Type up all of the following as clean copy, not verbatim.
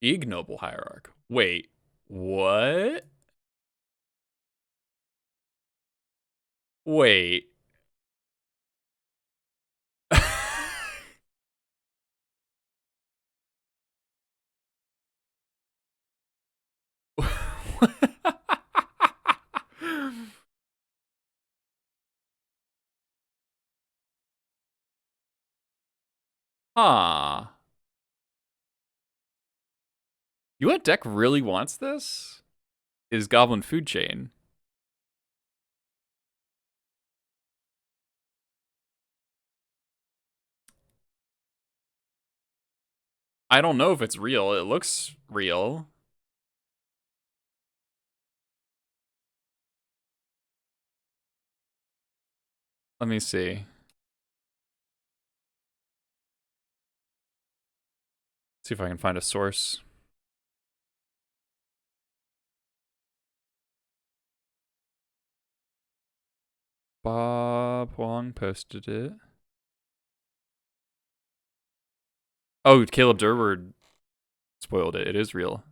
Ignoble Hierarch. Wait, what? Wait. Huh. You know what deck really wants this? Is Goblin Food Chain. I don't know if it's real. It looks real. Let me see. See if I can find a source. Bob Huang posted it. Oh, Caleb Durward spoiled it. It is real.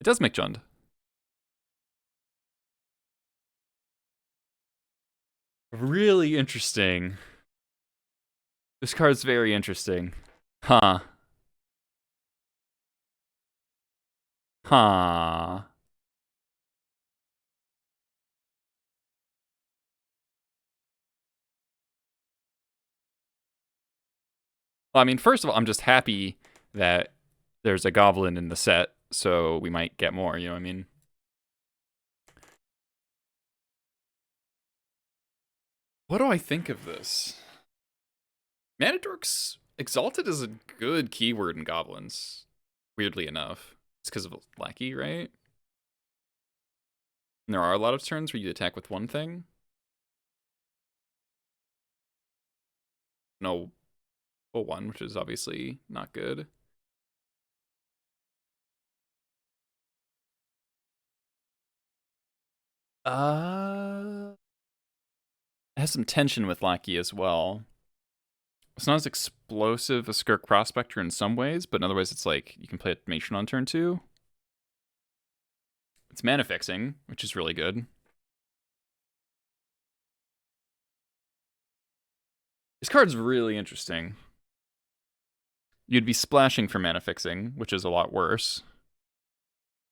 It does make Jund. Really interesting. This card's very interesting. Huh. Huh. Well, I mean, first of all, I'm just happy that there's a goblin in the set, so we might get more, you know what I mean? What do I think of this? Manadork's Exalted is a good keyword in Goblins, weirdly enough. It's because of Lackey, right? And there are a lot of turns where you attack with one thing. No, one, which is obviously not good. It has some tension with Lackey as well. It's not as explosive as Skirk Prospector in some ways, but in other ways it's like you can play it Matron on turn 2. It's mana fixing, which is really good. This card's really interesting. You'd be splashing for mana fixing, which is a lot worse.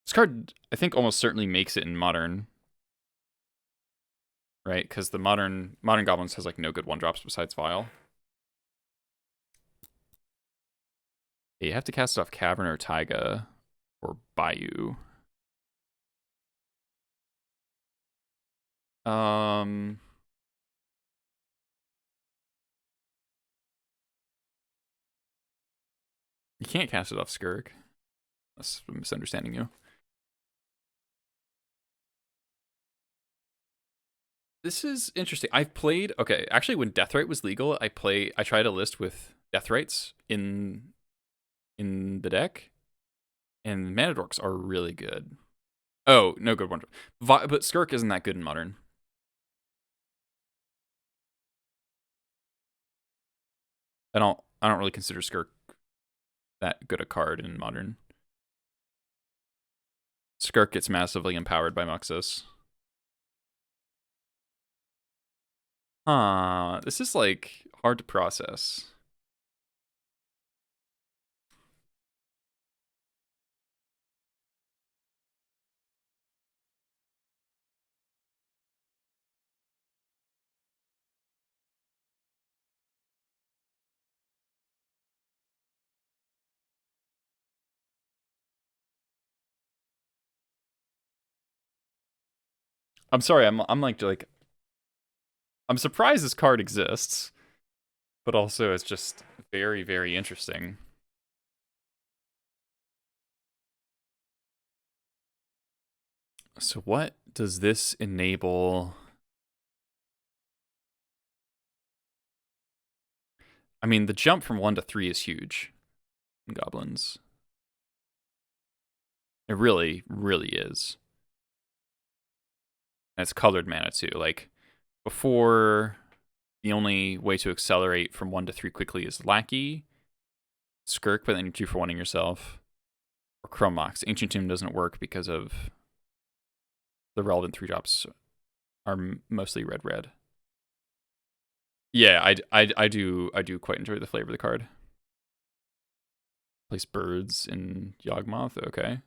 This card, I think, almost certainly makes it in Modern. Right? Because the Modern Goblins has like no good 1-drops besides Vile. You have to cast it off Cavern or Taiga or Bayou. You can't cast it off Skirk. That's misunderstanding you. This is interesting. I've played actually when Deathrite was legal, I tried a list with Deathrites in the deck, and Manadorks are really good. Oh, no good one. But Skirk isn't that good in Modern. I don't really consider Skirk that good a card in Modern. Skirk gets massively empowered by Muxus. This is like hard to process. I'm sorry, I'm like I'm surprised this card exists, but also it's just very, very interesting. So what does this enable? I mean, the jump from 1 to 3 is huge in Goblins. It really, really is. And it's colored mana too. Like before the only way to accelerate from 1 to 3 quickly is Lackey, Skirk, but then you're 2 for 1ing yourself, or Chrome Mox. Ancient Tomb doesn't work because of the relevant 3-drops are mostly red. Yeah, I do quite enjoy the flavor of the card. Place birds in Yawgmoth, okay.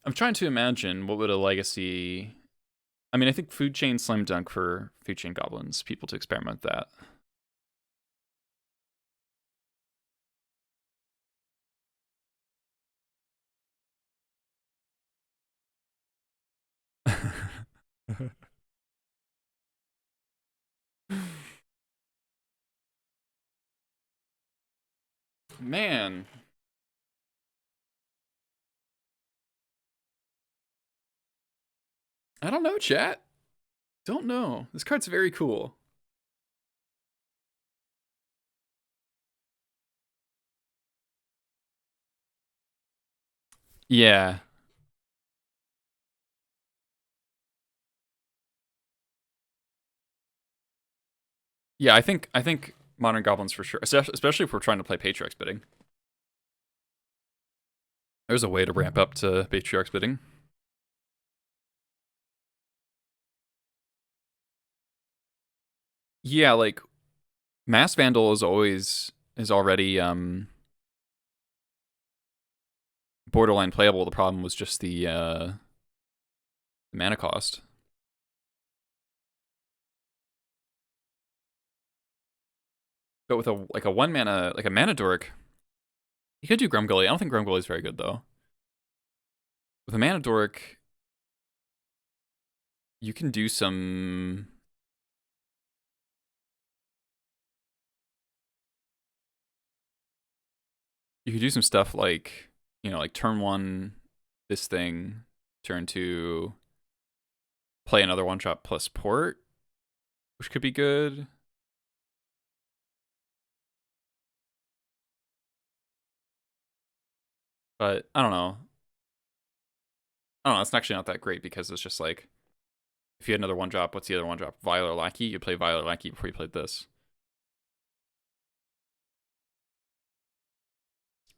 I'm trying to imagine what would a legacy. I mean, I think Food Chain Slam Dunk for Food Chain Goblins, people to experiment with that. Man. I don't know, chat. Don't know. This card's very cool. Yeah. Yeah, I think Modern Goblins for sure, especially if we're trying to play Patriarch's Bidding. There's a way to ramp up to Patriarch's Bidding. Yeah, like Mass Vandal is already borderline playable. The problem was just the mana cost. But with a 1 mana, like a mana dork, you could do Grumgully. I don't think Grumgully is very good though. With a mana dork, you can do some. You could do some stuff like, like turn 1, this thing, turn 2, play another 1-shot plus port, which could be good. But I don't know. It's actually not that great because it's just like, if you had another 1-drop, what's the other 1-drop? Violet or Lackey? You play Violet or Lackey before you played this.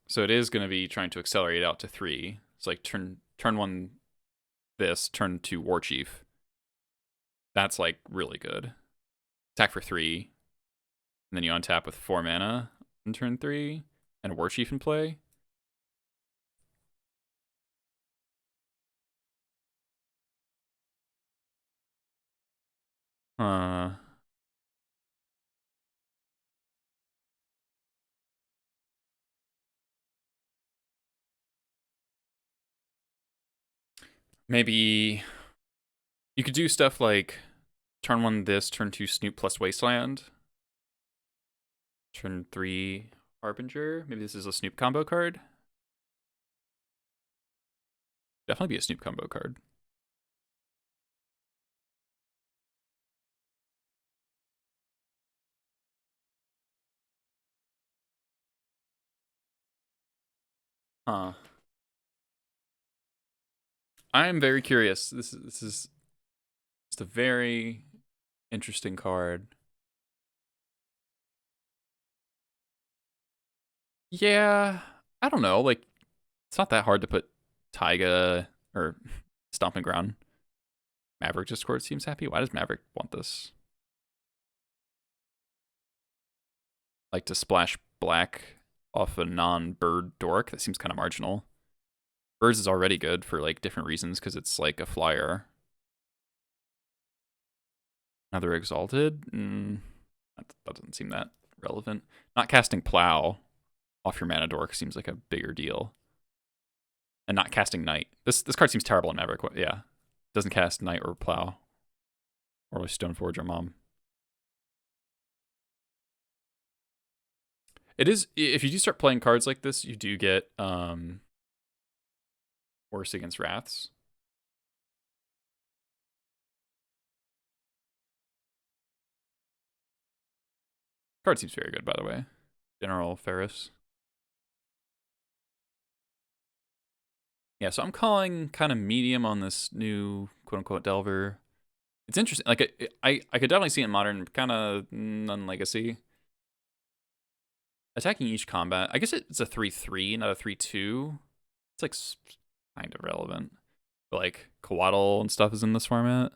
So it is going to be trying to accelerate out to 3. It's like turn 1 this, turn 2 War Chief. That's like really good. Attack for 3. And then you untap with 4 mana in turn 3 and a War Chief in play. Maybe you could do stuff like turn 1 this, turn 2 Snoop plus Wasteland. Turn 3 Harbinger. Maybe this is a Snoop combo card. Definitely be a Snoop combo card. Huh. I am very curious. This is just a very interesting card. Yeah, I don't know. Like, it's not that hard to put Taiga or Stomping Ground. Maverick Discord seems happy. Why does Maverick want this? Like to splash black off a non-bird dork? That seems kind of marginal. Birds is already good for like different reasons because it's like a flyer. Another Exalted? That doesn't seem that relevant. Not casting Plow off your mana dork seems like a bigger deal. And not casting Knight. This card seems terrible in Maverick. Yeah. Doesn't cast Knight or Plow. Or like Stoneforge or Mom. It is, if you do start playing cards like this, you do get worse against Wraths. Card seems very good, by the way. General Ferris. Yeah, so I'm calling kind of medium on this new quote-unquote Delver. It's interesting. Like, I could definitely see it in Modern, kind of non-Legacy. Attacking each combat. I guess it's a 3-3, not a 3-2. It's like kind of relevant. But like Coatl and stuff is in this format.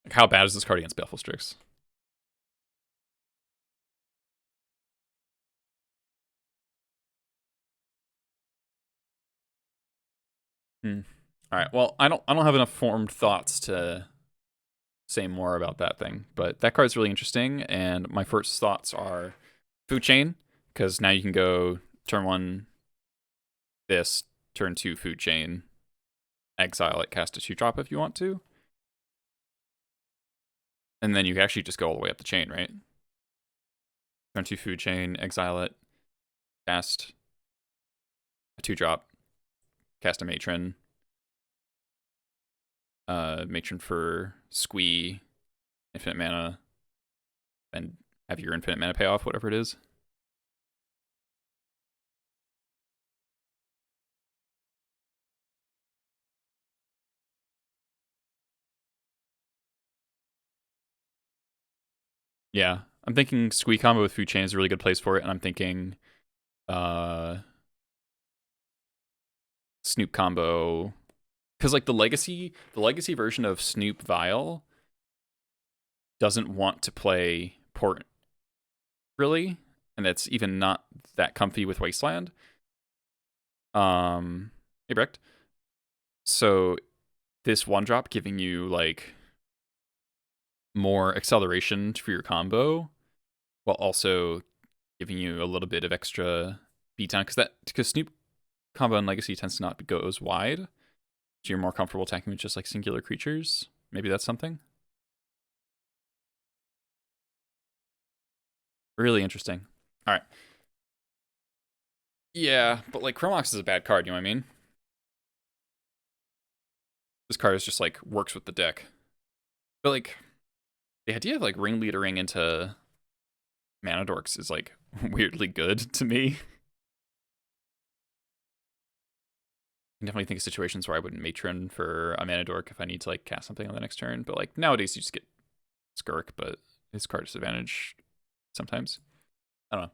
Like, how bad is this card against Baleful Strix? Hmm. All right. Well, I don't have enough formed thoughts to say more about that thing, but that card's really interesting. And my first thoughts are Food Chain, because now you can go turn 1 this, turn 2 Food Chain, exile it, cast a 2-drop if you want to, and then you can actually just go all the way up the chain, right? Turn 2 Food Chain, exile it, cast a 2-drop, cast a Matron, Matron for Squee, infinite mana, and have your infinite mana pay off, whatever it is. Yeah, I'm thinking Squee combo with Food Chain is a really good place for it, and I'm thinking Snoop combo, because like the legacy version of Snoop Vial doesn't want to play Port really, and it's even not that comfy with Wasteland. Hey Brecht. So this 1-drop giving you like more acceleration for your combo, while also giving you a little bit of extra beat time, because Snoop combo in Legacy tends to not go as wide, so you're more comfortable attacking with just like singular creatures. Maybe that's something. Really interesting. All right. Yeah, but like Chromox is a bad card, you know what I mean? This card is just like works with the deck. But like the idea of like ringleadering into mana dorks is like weirdly good to me. I can definitely think of situations where I wouldn't matron for a mana dork if I need to like cast something on the next turn. But like nowadays you just get Skirk, but his card disadvantage sometimes. I don't know.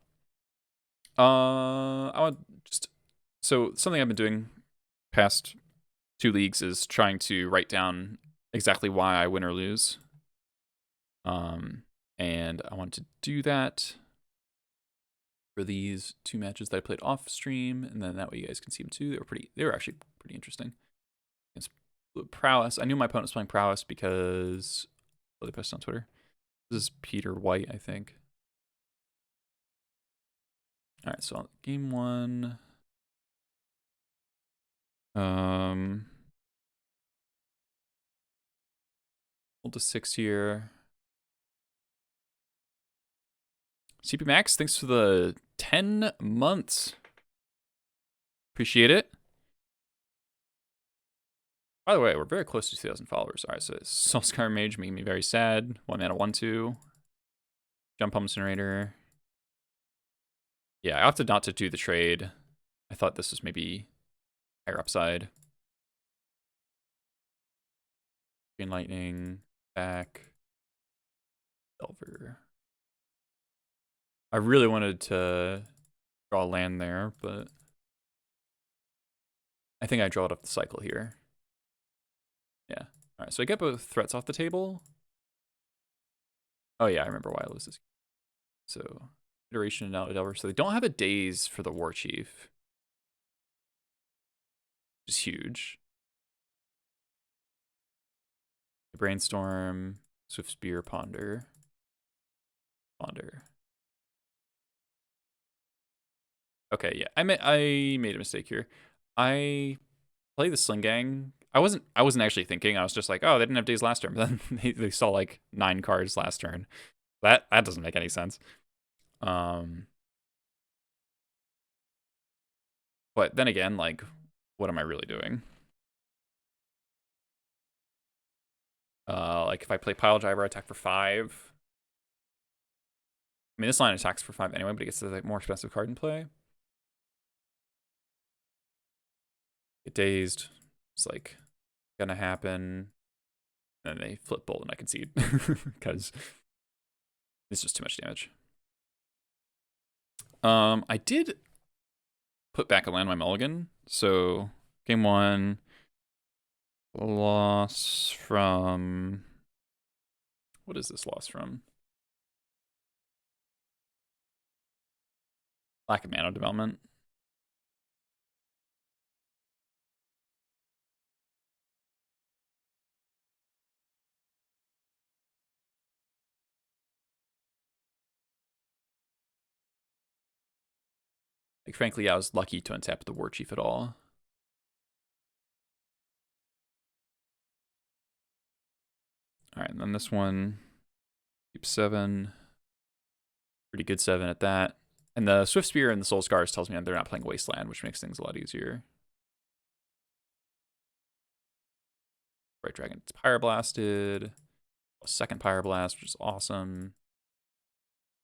I want just so something I've been doing past 2 leagues is trying to write down exactly why I win or lose. And I want to do that for these 2 matches that I played off stream, and then that way you guys can see them too. They were actually pretty interesting. Against Prowess. I knew my opponent was playing Prowess because they posted on Twitter. This is Peter White, I think. All right, so game 1. Hold to 6 here. CP Max, thanks for the 10 months. Appreciate it. By the way, we're very close to 2,000 followers. All right, so Soulscar Mage making me very sad. 1 mana, 1/2. Jump Pump Incinerator. Yeah, I opted not to do the trade. I thought this was maybe higher upside. Green Lightning, back, Delver. I really wanted to draw land there, but I think I draw it off the cycle here. Yeah. All right, so I get both threats off the table. Oh yeah, I remember why I lose this. So iteration and out Delver. So they don't have a daze for the War Chief, which is huge. Brainstorm, Swift Spear, Ponder. Okay, yeah, I made a mistake here. I played the Sling Gang. I wasn't actually thinking. I was just like, oh, they didn't have days last turn, but then they saw like 9 cards last turn. That doesn't make any sense. But then again, like, what am I really doing? Like if I play Pile Driver, I attack for 5. I mean, this line attacks for 5 anyway, but it gets the more expensive card in play. Get dazed. It's like gonna happen. And then they flip bolt and I concede because it's just too much damage. I did put back a land my mulligan. So game 1, loss from... What is this loss from? Lack of mana development. Like, frankly, I was lucky to untap the War Chief at all. All right, and then this one, keep 7. Pretty good 7 at that. And the Swift Spear and the Soul Scars tells me they're not playing Wasteland, which makes things a lot easier. Bright Dragon, it's Pyroblasted. A second Pyroblast, which is awesome.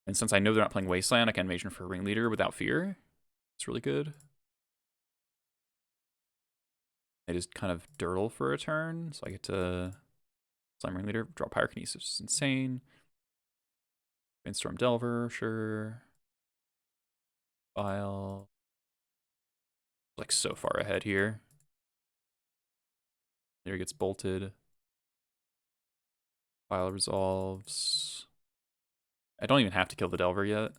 And since I know they're not playing Wasteland, I can Mage for Ringleader without fear. It's really good. I just kind of dirtle for a turn, so I get to Slime Ringleader, draw Pyrokinesis, which is insane. Brainstorm Delver, sure. File. Like so far ahead here. There he gets bolted. File resolves. I don't even have to kill the Delver yet.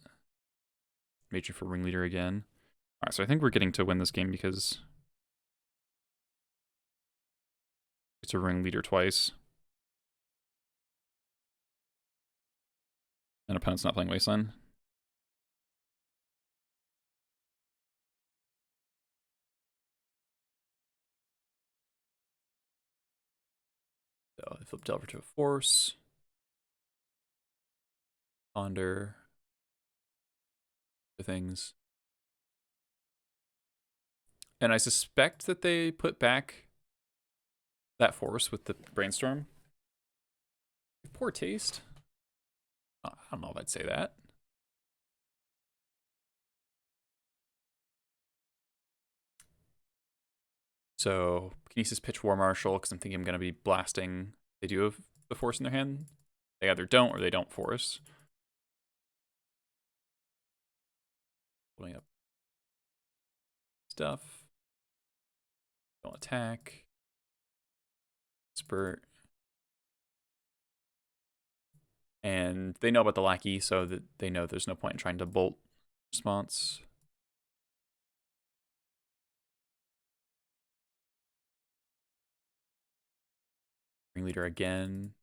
Mage for Ringleader again. Alright, so I think we're getting to win this game because it's a Ringleader twice. And opponent's not playing Wasteland. So I flip Delver to a Force. Ponder. The things. And I suspect that they put back that Force with the Brainstorm. Poor taste. I don't know if I'd say that. So Kinesis pitch War Marshal because I'm thinking I'm going to be blasting. They do have the Force in their hand. They either don't or they don't Force. Pulling up stuff. Don't attack. Spurt. And they know about the Lackey, so that they know there's no point in trying to bolt response. Ringleader again.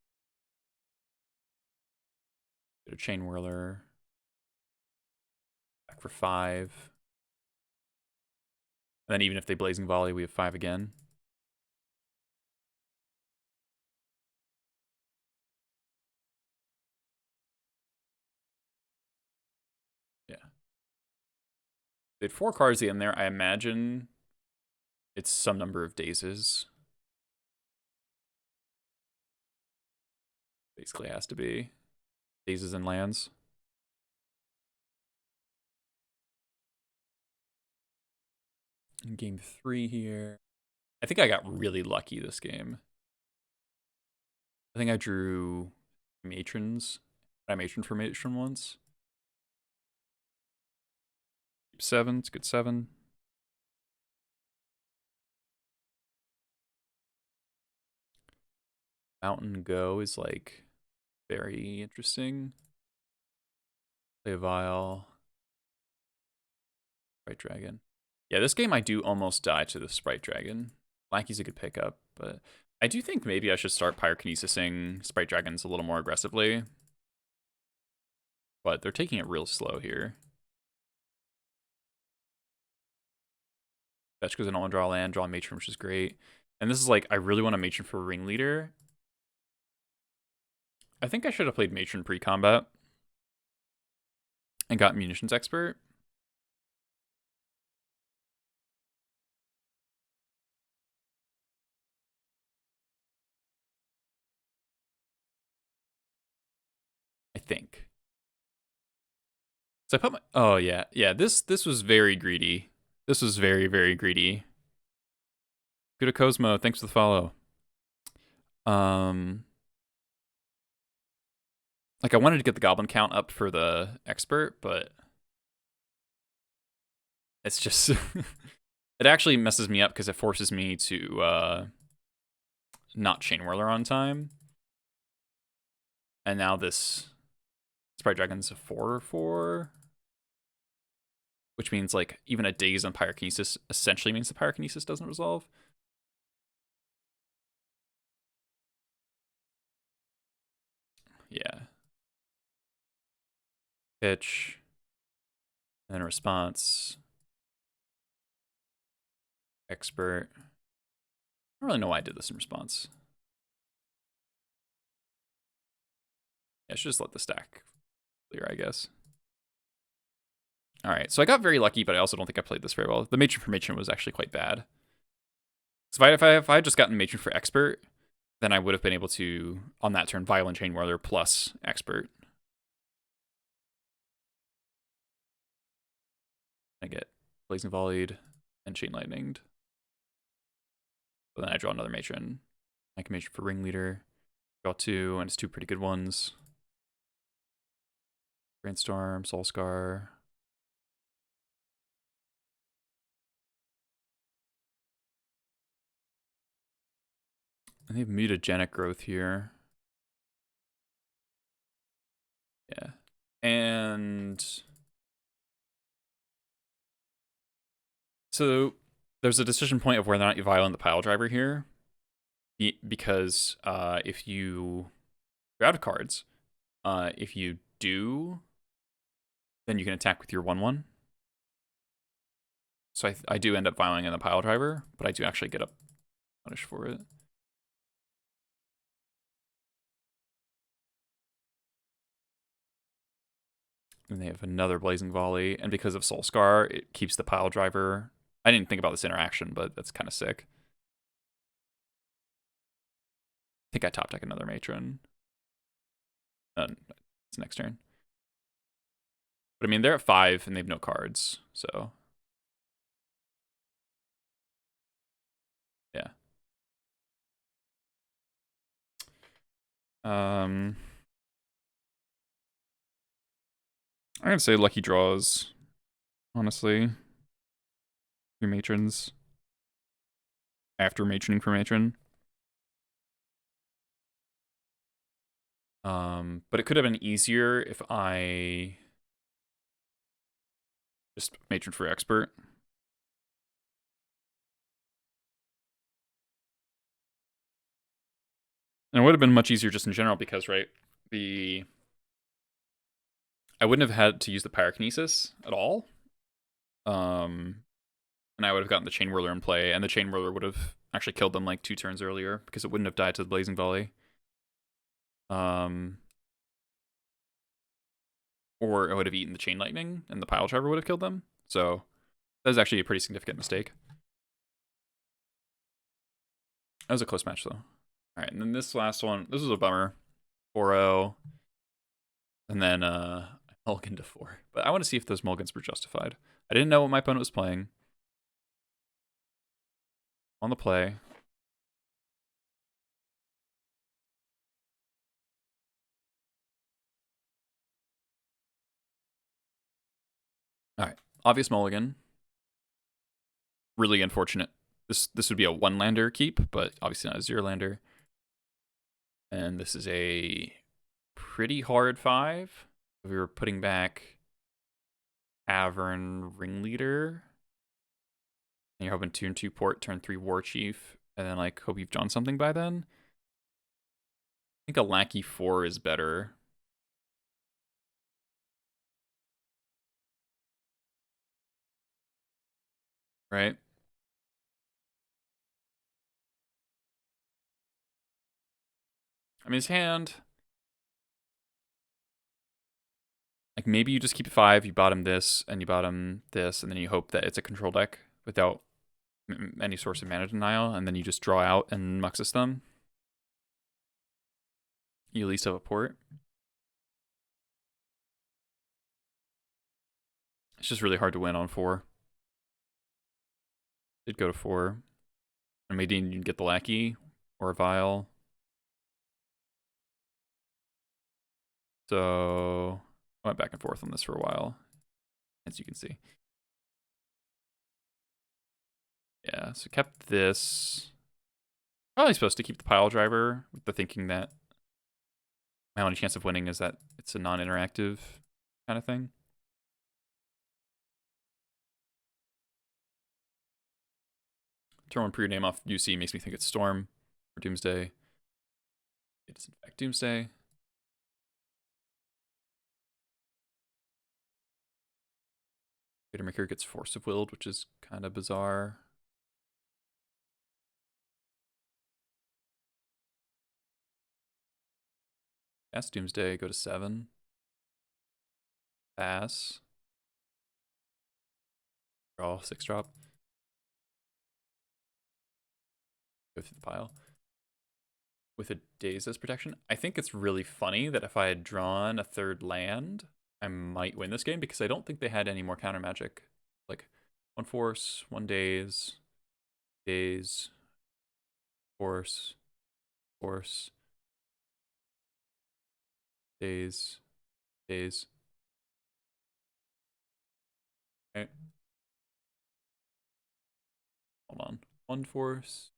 Get a Chain Whirler. Back for 5. And then even if they Blazing Volley, we have 5 again. Yeah. They had 4 cards in there. I imagine it's some number of dazes. Basically has to be dazes and lands. In game 3 here. I think I got really lucky this game. I think I drew Matrons. I matron for Matron once. 7, it's good 7. Mountain Go is like very interesting. Play a Vial. Sprite Dragon. Yeah, this game I do almost die to the Sprite Dragon. Lackey's a good pickup, but I do think maybe I should start Pyrokinesising Sprite Dragons a little more aggressively. But they're taking it real slow here. Fetch because I don't want to draw land, draw a Matron, which is great. And this is like, I really want a Matron for Ringleader. I think I should have played Matron pre-combat and got Munitions Expert. I think. So I put my, oh yeah, yeah, this was very greedy. This was very, very greedy. Good to Cosmo, thanks for the follow. Like I wanted to get the goblin count up for the expert, but it's just it actually messes me up because it forces me to not chain whirler on time. And now this Sprite Dragon's a 4/4, which means like even a daze on Pyrokinesis essentially means the Pyrokinesis doesn't resolve. Yeah. Pitch. And then a response. Expert. I don't really know why I did this in response. Yeah, I should just let the stack clear, I guess. All right, so I got very lucky, but I also don't think I played this very well. The matron for matron was actually quite bad. So if I had just gotten matron for expert, then I would have been able to, on that turn, violent chain whirler plus expert. I get blazing volleyed and chain lightninged. But then I draw another matron. I can matron for ringleader. Draw 2, and it's 2 pretty good ones. Brainstorm, Soul Scar. And they have mutagenic growth here. Yeah. And so there's a decision point of whether or not you violent the pile driver here. Because if you're out of cards, if you do, then you can attack with your 1/1. So I do end up violating in the pile driver, but I do actually get up punished for it. And they have another blazing volley, and because of Soul Scar, it keeps the pile driver. I didn't think about this interaction, but that's kind of sick. I think I top deck another matron. It's next turn. But I mean, they're at 5 and they have no cards, so yeah. I'm gonna say lucky draws, honestly. 3 matrons after matroning for matron. But it could have been easier if I just matron for expert. And it would have been much easier just in general because, right, I wouldn't have had to use the pyrokinesis at all. And I would have gotten the chain whirler in play, and the chain whirler would have actually killed them like 2 turns earlier because it wouldn't have died to the blazing volley. Or it would have eaten the chain lightning, and the pile driver would have killed them. So that was actually a pretty significant mistake. That was a close match, though. All right, and then this last one, this was a bummer. 4-0. And then I mulliganed to 4. But I want to see if those mulligans were justified. I didn't know what my opponent was playing. On the play. All right, obvious mulligan. Really unfortunate. This would be a 1-lander keep, but obviously not a 0-lander. And this is a pretty hard 5. We were putting back Avern Ringleader. And you're hoping turn 2 port, turn 3 War Chief, and then like hope you've drawn something by then. I think a Lackey 4 is better. Right? I mean, his hand, like maybe you just keep 5, you bottom this, and you bottom this, and then you hope that it's a control deck without any source of mana denial, and then you just draw out and Muxus them. You at least have a port. It's just really hard to win on 4. Did go to 4. And maybe you can get the Lackey or a Vial. So I went back and forth on this for a while, as you can see. Yeah, so kept this. Probably supposed to keep the Pile Driver with the thinking that my only chance of winning is that it's a non-interactive kind of thing. Turn 1 pre name off UC makes me think it's Storm or Doomsday. It is in fact Doomsday. Vader Maker gets Force of Willed, which is kind of bizarre. Pass Doomsday, go to 7. Pass. Draw 6-drop. Go through the pile. With a Daze as protection. I think it's really funny that if I had drawn a 3rd land, I might win this game because I don't think they had any more counter magic. Like 1 Force, 1 Daze, Daze, Force, Force, Daze, Daze. Okay. Hold on. 1 Force.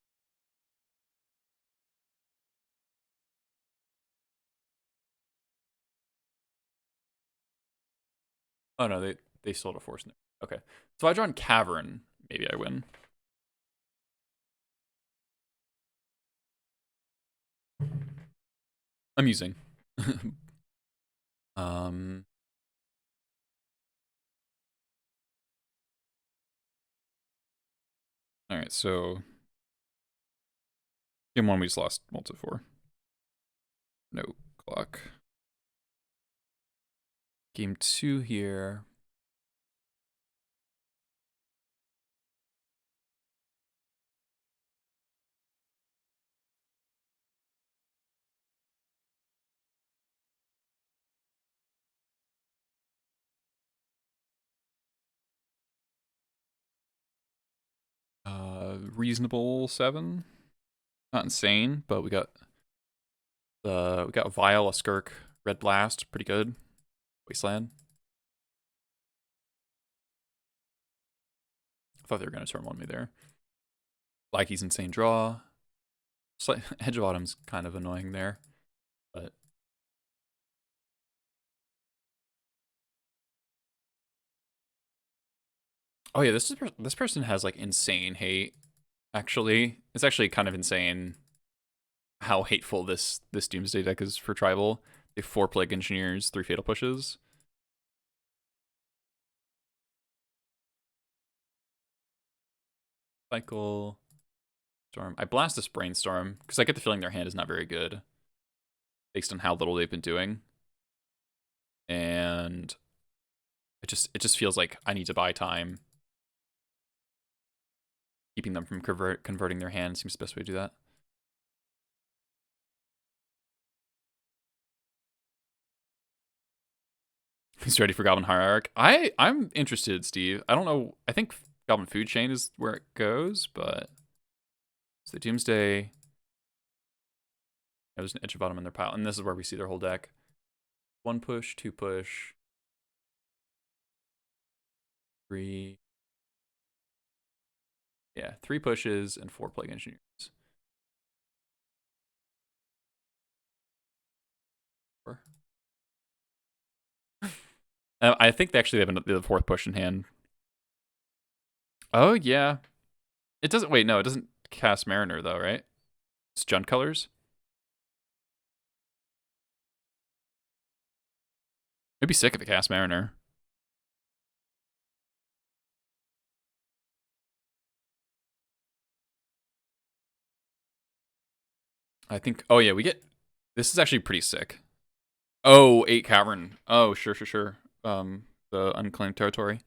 Oh no, they sold a Force. Okay. So I draw in Cavern. Maybe I win. Amusing. Alright, so game 1 we just lost multi 4. No clock. Game 2 here. Reasonable 7. Not insane, but we got Vial, a Skirk, Red Blast, pretty good. Wasteland. I thought they were gonna turn 1 me there. Likey's insane draw. Edge of Autumn's kind of annoying there, but oh yeah, this person has like insane hate. Actually, it's actually kind of insane how hateful this Doomsday deck is for tribal. They have 4 Plague Engineers, 3 Fatal Pushes. Cycle. Storm. I blast this Brainstorm because I get the feeling their hand is not very good based on how little they've been doing. And it just feels like I need to buy time. Keeping them from converting their hand seems the best way to do that. He's ready for Goblin Hierarch. I'm interested, Steve. I don't know. I think Goblin Food Chain is where it goes, but it's the Doomsday. There's an Edge of Bottom in their pile, and this is where we see their whole deck. 1 push, 2 push, 3. Yeah, 3 pushes and 4 Plague Engineers. I think they actually have the 4th push in hand. Oh, yeah. It doesn't, wait, no, it doesn't cast Mariner, though, right? It's Jund colors. I'd be sick if it cast Mariner. I think, oh yeah, we get, this is actually pretty sick. Oh, 8 Cavern. Oh, sure. The unclaimed territory.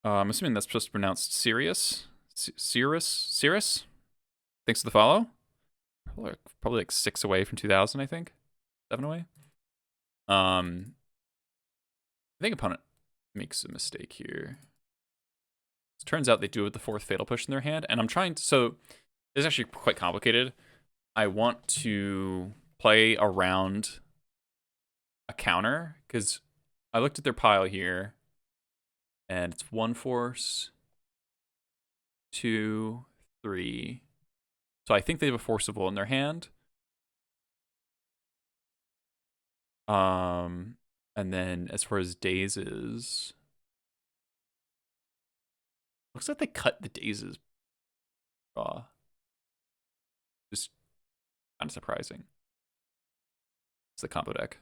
I'm assuming that's supposed to be pronounced Sirius. Cirrus? Thanks for the follow. Probably like 6 away from 2000, I think. 7 away. I think opponent makes a mistake here. It turns out they do it with the 4th Fatal Push in their hand, and I'm trying to... So, this is actually quite complicated. I want to play around a counter, because I looked at their pile here, and it's 1 force, 2, 3. So I think they have a Force of Will in their hand. And then as far as dazes, looks like they cut the dazes raw. Just kind of surprising. It's the combo deck.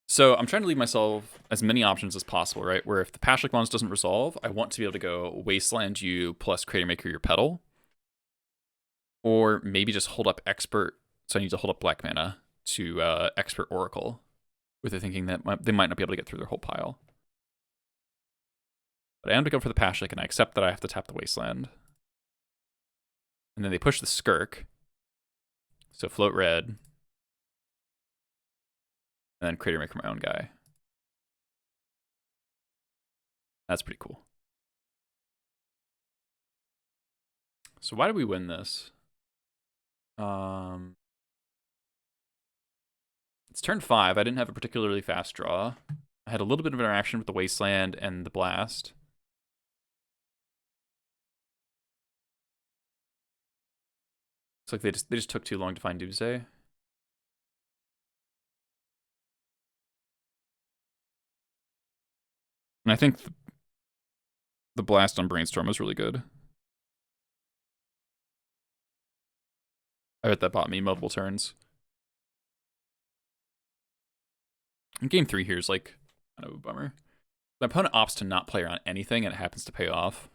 So I'm trying to leave myself as many options as possible, right? Where if the Pashlik Bonds doesn't resolve, I want to be able to go Wasteland you plus Creator Maker your Petal. Or maybe just hold up Expert, so I need to hold up black mana to Expert Oracle, with the thinking that they might not be able to get through their whole pile. But I am to go for the Pashlik, and I accept that I have to tap the Wasteland. And then they push the Skirk. So float red. And then Creator Maker my own guy. That's pretty cool. So why did we win this? It's turn 5. I didn't have a particularly fast draw. I had a little bit of interaction with the Wasteland and the Blast. Looks like they just took too long to find Doomsday. And I think the Blast on Brainstorm was really good. I bet that bought me multiple turns. And game 3 here is like kind of a bummer. My opponent opts to not play around anything, and it happens to pay off.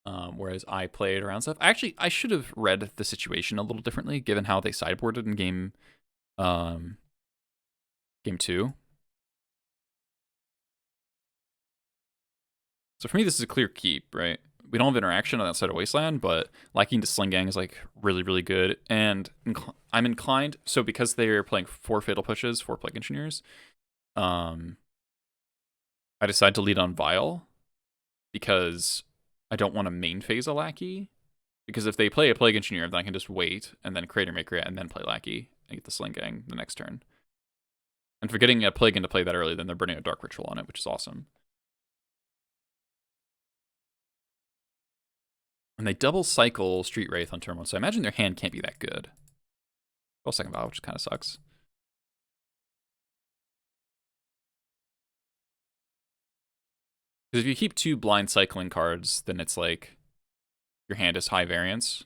Whereas I played around stuff. Actually, I should have read the situation a little differently, given how they sideboarded in game 2. So for me, this is a clear keep, right? We don't have interaction on that side of Wasteland, but liking to Sling Gang is like really, really good. And I'm inclined, so because they're playing 4 Fatal Pushes, 4 Plague Engineers, I decide to lead on Vile because I don't want to main phase a Lackey. Because if they play a Plague Engineer, then I can just wait and then Creator Maker it and then play Lackey and get the Sling Gang the next turn. And for getting a Plague into play that early, then they're burning a Dark Ritual on it, which is awesome. And they double cycle Street Wraith on turn 1, so I imagine their hand can't be that good. Well, second Vow, which kind of sucks. Because if you keep 2 blind cycling cards, then it's like your hand is high variance.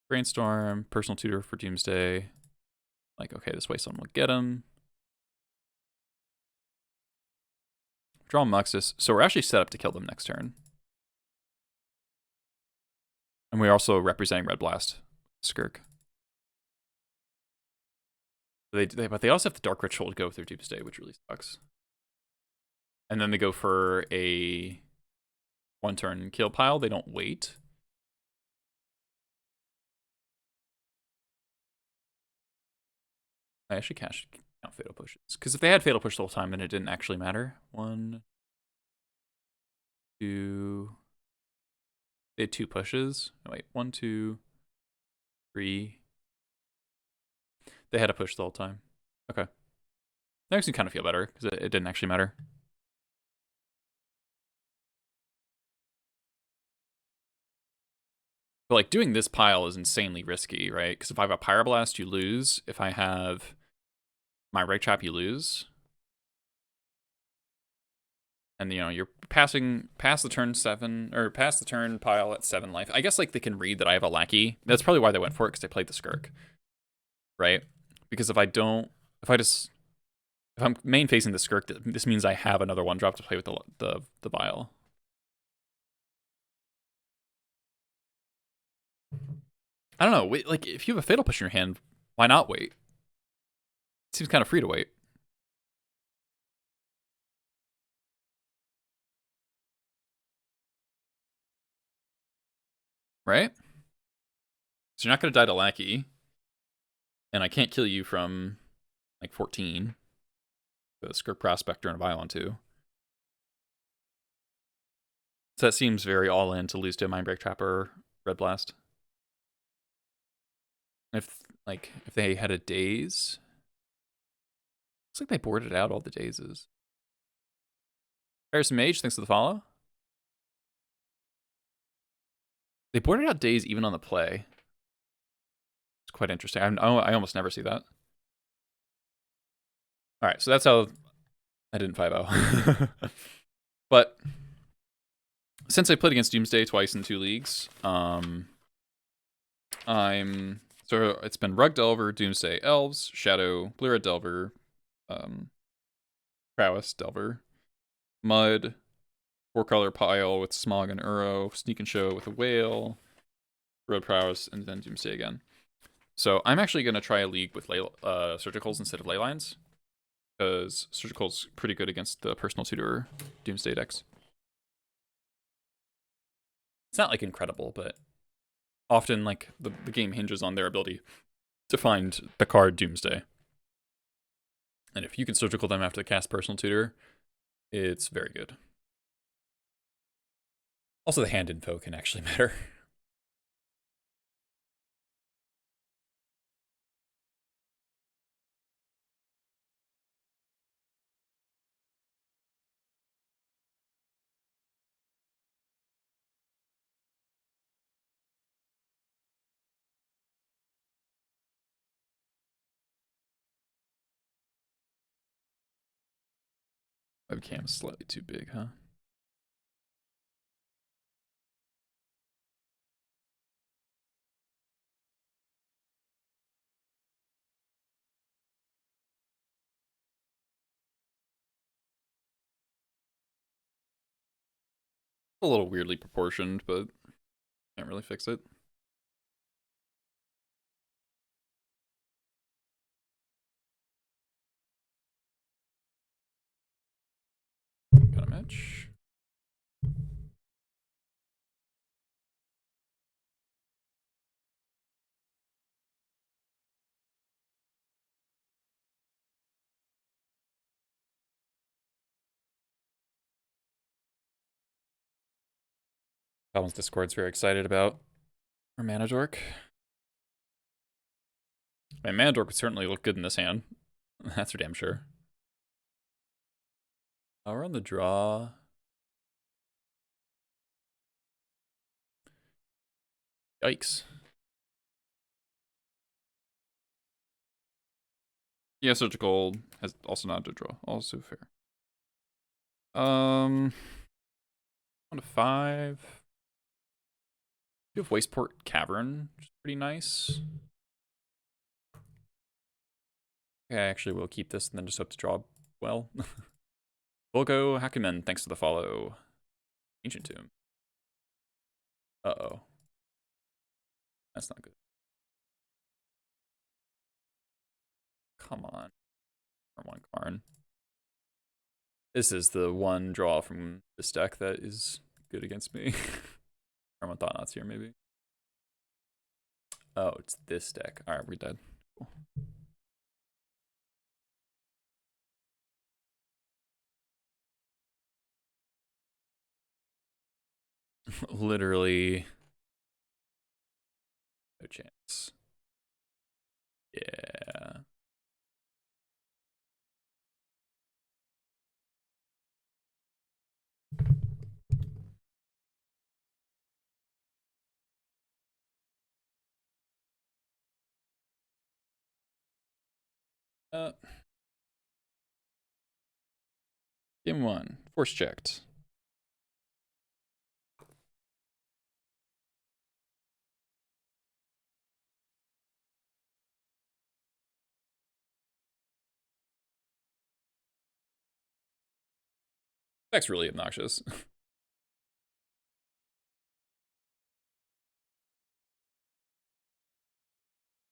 Brainstorm, Personal Tutor for Doomsday. Like, okay, this way someone will get him. Draw Muxus. So we're actually set up to kill them next turn. And we're also representing Red Blast, Skirk. But they also have the Dark Ritual to go through Doomsday, which really sucks. And then they go for a 1-turn kill pile. They don't wait. I actually count Fatal Pushes. Because if they had Fatal Push the whole time, then it didn't actually matter. 1, 2... They had 2 pushes. Oh, wait, 1, 2, 3. They had a push the whole time. Okay. That makes me kind of feel better, because it didn't actually matter. But like doing this pile is insanely risky, right? Because if I have a Pyroblast, you lose. If I have my Right Trap, you lose. And, you know, you're passing past the turn 7, or past the turn pile at 7 life. I guess, like, they can read that I have a Lackey. That's probably why they went for it, because they played the Skirk. Right? Because if I'm main facing the Skirk, this means I have another 1-drop to play with the Vial. I don't know. Wait, like, if you have a Fatal Push in your hand, why not wait? It seems kind of free to wait. Right? So you're not going to die to Lackey. And I can't kill you from, like, 14. The Skirk Prospector and a Violon, too. So that seems very all-in to lose to a Mindbreak Trap or Red Blast. If they had a Daze... Looks like they boarded out all the Dazes. Harrison Mage, thanks for the follow. They boarded out Daze even on the play. It's quite interesting. I almost never see that. Alright, so that's how I didn't 5-0. But since I played against Doomsday twice in 2 leagues, it's been Rug Delver, Doomsday, Elves, Shadow, Blue Red Delver, Prowess Delver, Mud, 4-color pile with Smog and Uro, Sneak and Show with a Whale, Road Prowess, and then Doomsday again. So I'm actually going to try a league with Surgicals instead of Leylines, because Surgical's pretty good against the Personal Tutor Doomsday decks. It's not, like, incredible, but often, like, the game hinges on their ability to find the card Doomsday. And if you can Surgical them after the cast Personal Tutor, it's very good. Also, the hand info can actually matter. Webcam's slightly too big, huh? A little weirdly proportioned, but can't really fix it. Got a match. Goblins Discord's very excited about our Mana Dork. My Mana Dork would certainly look good in this hand. That's for damn sure. We're on the draw. Yikes. Yeah, Surgical has also not to draw. Also fair. 1 to 5. You have Wasteport Cavern, which is pretty nice. Okay, actually we'll keep this and then just hope to draw well. Volgo Hakumen, thanks for the follow. Ancient Tomb. Uh-oh. That's not good. Come on. One Karn. This is the one draw from this deck that is good against me. Karma Thought-Knots here, maybe. Oh, it's this deck. Alright, we're dead. Cool. Literally no chance. Yeah. Game 1. Force checked. Deck's really obnoxious.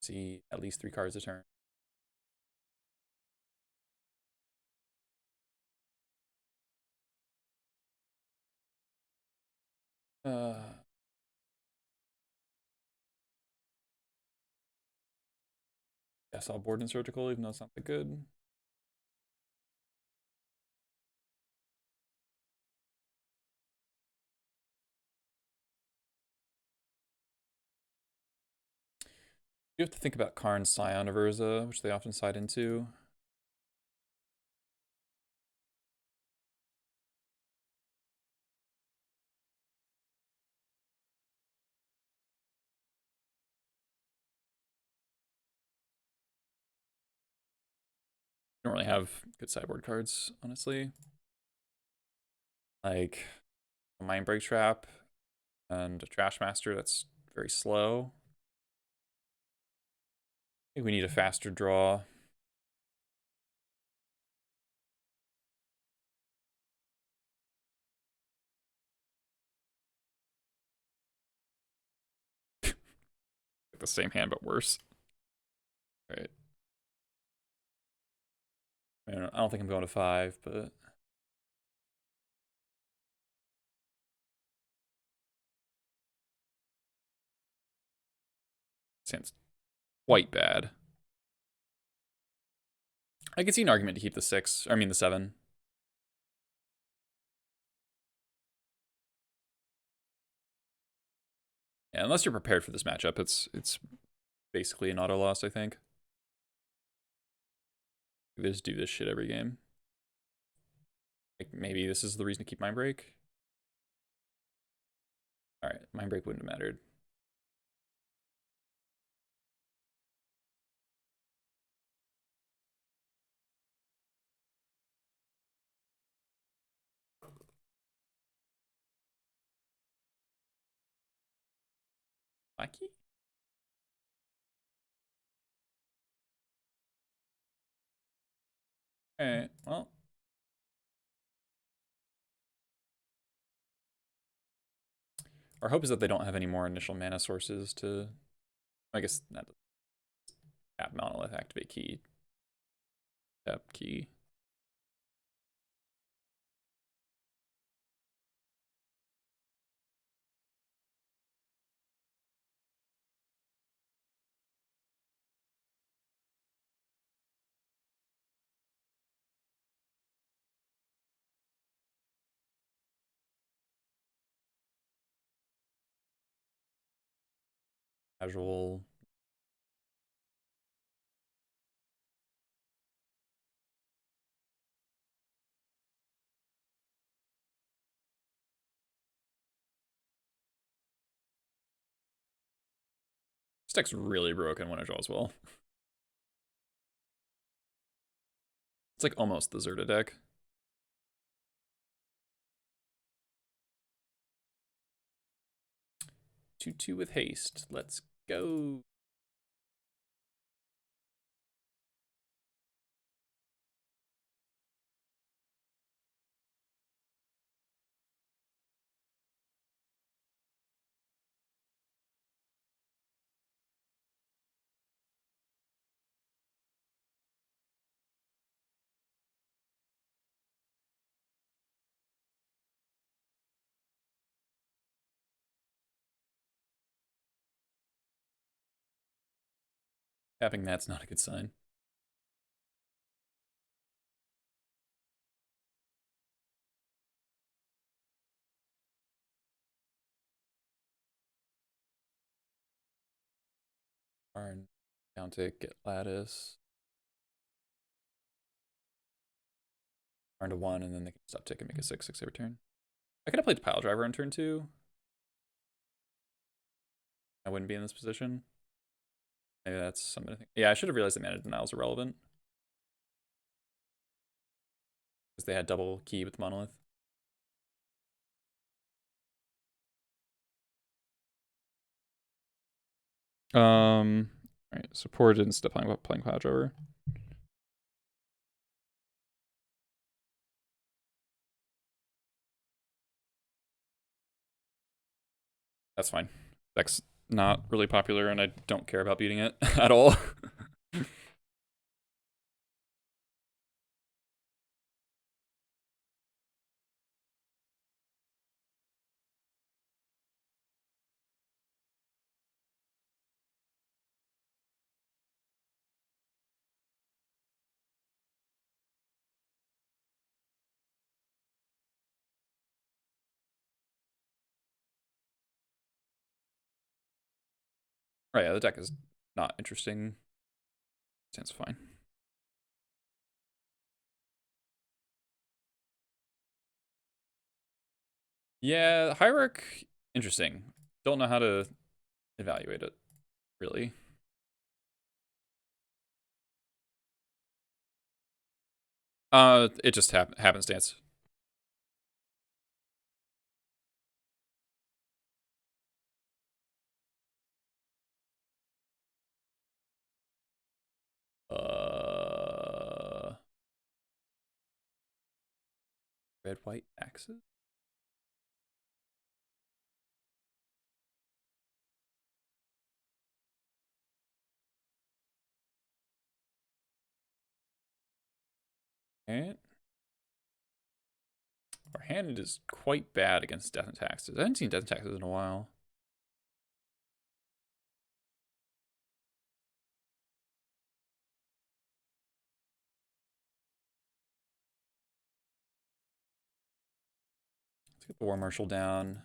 See at least 3 cards a turn. I saw board and surgical, even though it's not that good. You have to think about Karn's Scion of Urza, which they often side into. Don't really have good sideboard cards, honestly. Like a Mind Break Trap and a Trash Master that's very slow. I think we need a faster draw. The same hand, but worse. All right. I don't think I'm going to 5, but sounds quite bad. I could see an argument to keep the 6. I mean the 7. Yeah, unless you're prepared for this matchup, it's basically an auto loss, I think. They just do this shit every game. Like maybe this is the reason to keep Mind Break. All right, Mind Break wouldn't have mattered. Mikey? All right, well. Our hope is that they don't have any more initial mana sources to, I guess, not tap monolith, activate key, tap key. Casual. This deck's really broken when it draws well. It's like almost the Zerta deck. 2/2 with haste. Let's go. Tapping that's not a good sign. Arn, down tick, get lattice. Arn to 1, and then they can stop tick and make a 6/6 every turn. I could have played Pile Driver on turn 2. I wouldn't be in this position. Maybe that's something to think. Yeah, I should have realized that mana denial is irrelevant. Because they had double key with monolith. Right, supported instead of playing Pile Driver. That's fine. Deck's not really popular, and I don't care about beating it at all. Right, yeah, the deck is not interesting. Stands fine. Yeah, Hierarch, interesting. Don't know how to evaluate it, really. It just happenstance. Uh, red white axes. And our hand is quite bad against death and taxes. I haven't seen death and taxes in a while. Let's get the War Marshal down.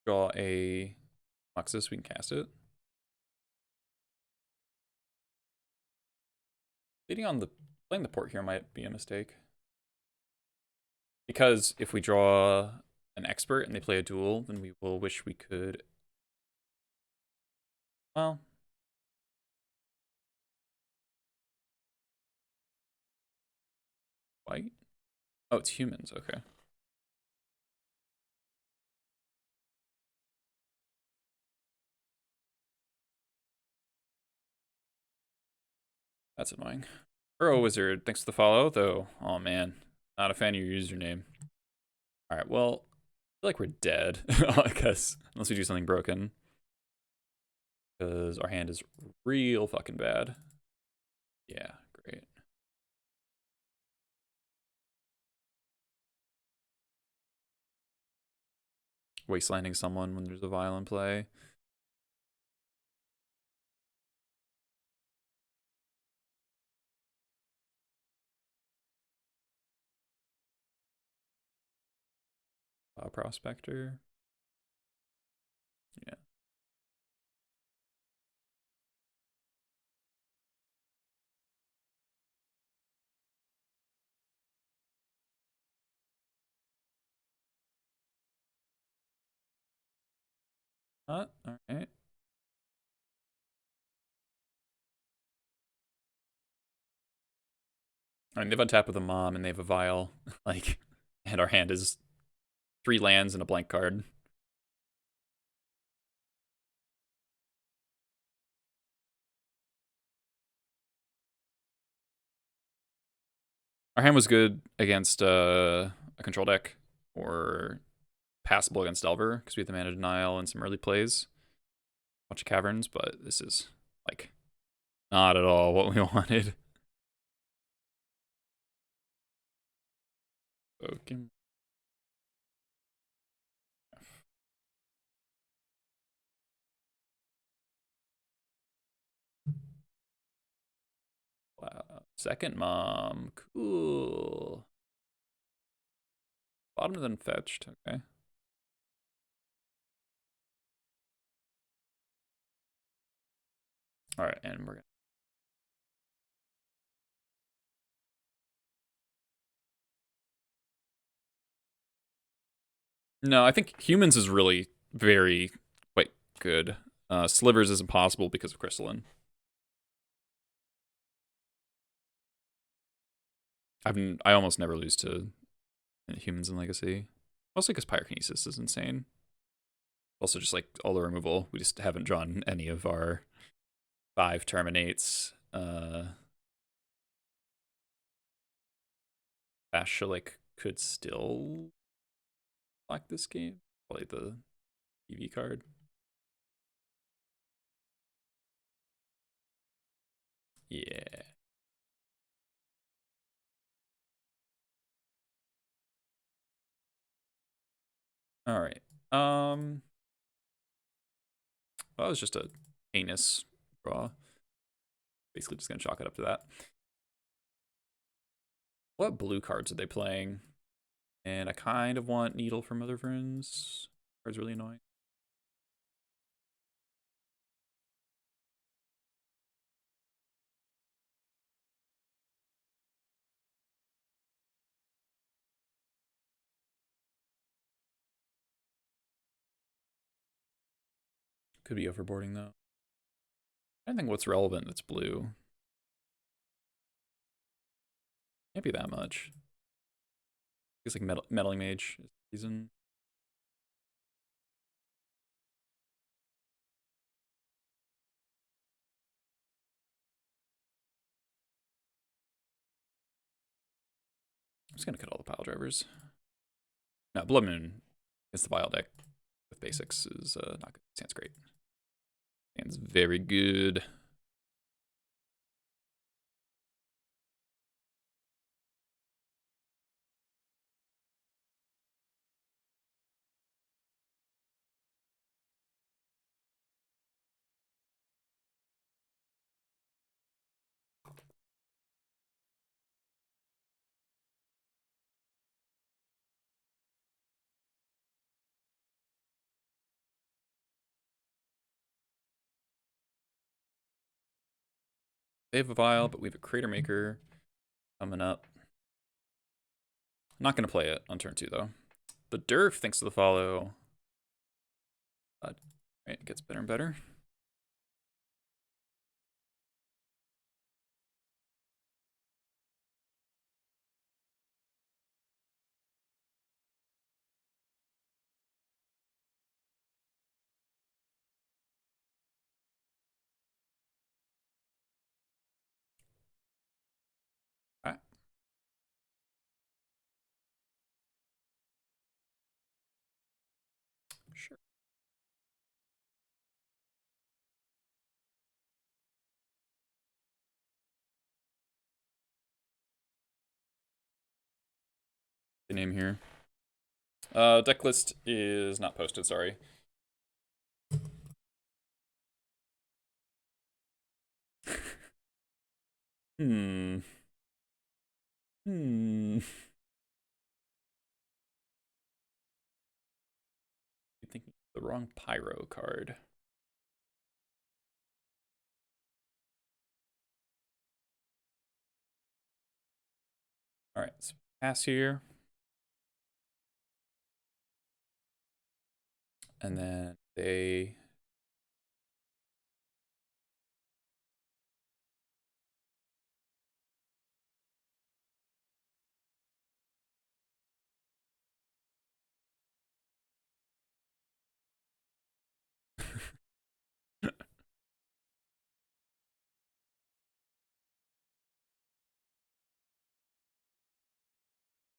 Draw a Muxus, we can cast it. Playing the port here might be a mistake. Because if we draw an expert and they play a duel, then we will wish we could. Well, white? Oh, it's humans, okay. That's annoying. Burrow Wizard, thanks for the follow, though. Oh man, not a fan of your username. Alright, well, I feel like we're dead, I guess, unless we do something broken. Because our hand is real fucking bad. Yeah, great. Wastelanding someone when there's a violent play. Prospector. Yeah. Alright. I mean, they've untapped with a mom and they have a vial. Like, and our hand is 3 lands and a blank card. Our hand was good against a control deck or passable against Delver because we had the mana denial and some early plays. A bunch of caverns, but this is like not at all what we wanted. Okay. Wow. Second mom. Cool. Bottom then fetched. Okay. All right, and we're gonna. No, I think humans is really very quite good. Slivers is impossible because of Crystalline. I almost never lose to humans in Legacy. Mostly because Pyrokinesis is insane. Also, just like all the removal, we just haven't drawn any of our 5 terminates. Bashilik could still block this game. Play the EV card. Yeah. All right. Well, that was just a heinous draw. Basically, just gonna chalk it up to that. What blue cards are they playing? And I kind of want Needle from Other Friends. Card's really annoying. Could be overboarding though. I don't think what's relevant that's blue. Can't be that much. It's like meddling mage season. I'm just gonna cut all the pile drivers. No, Blood Moon against the Vile deck with basics is not good. Stands great. Stands very good. They have a Vile, but we have a Crater Maker coming up. I'm not gonna play it on turn 2 though. The Derf, thanks to the follow. Right, it gets better and better. All right. Sure. The name here. Deck list is not posted, sorry. Hmm. Hmm. You're thinking the wrong Pyro card. All right, so pass here. And then they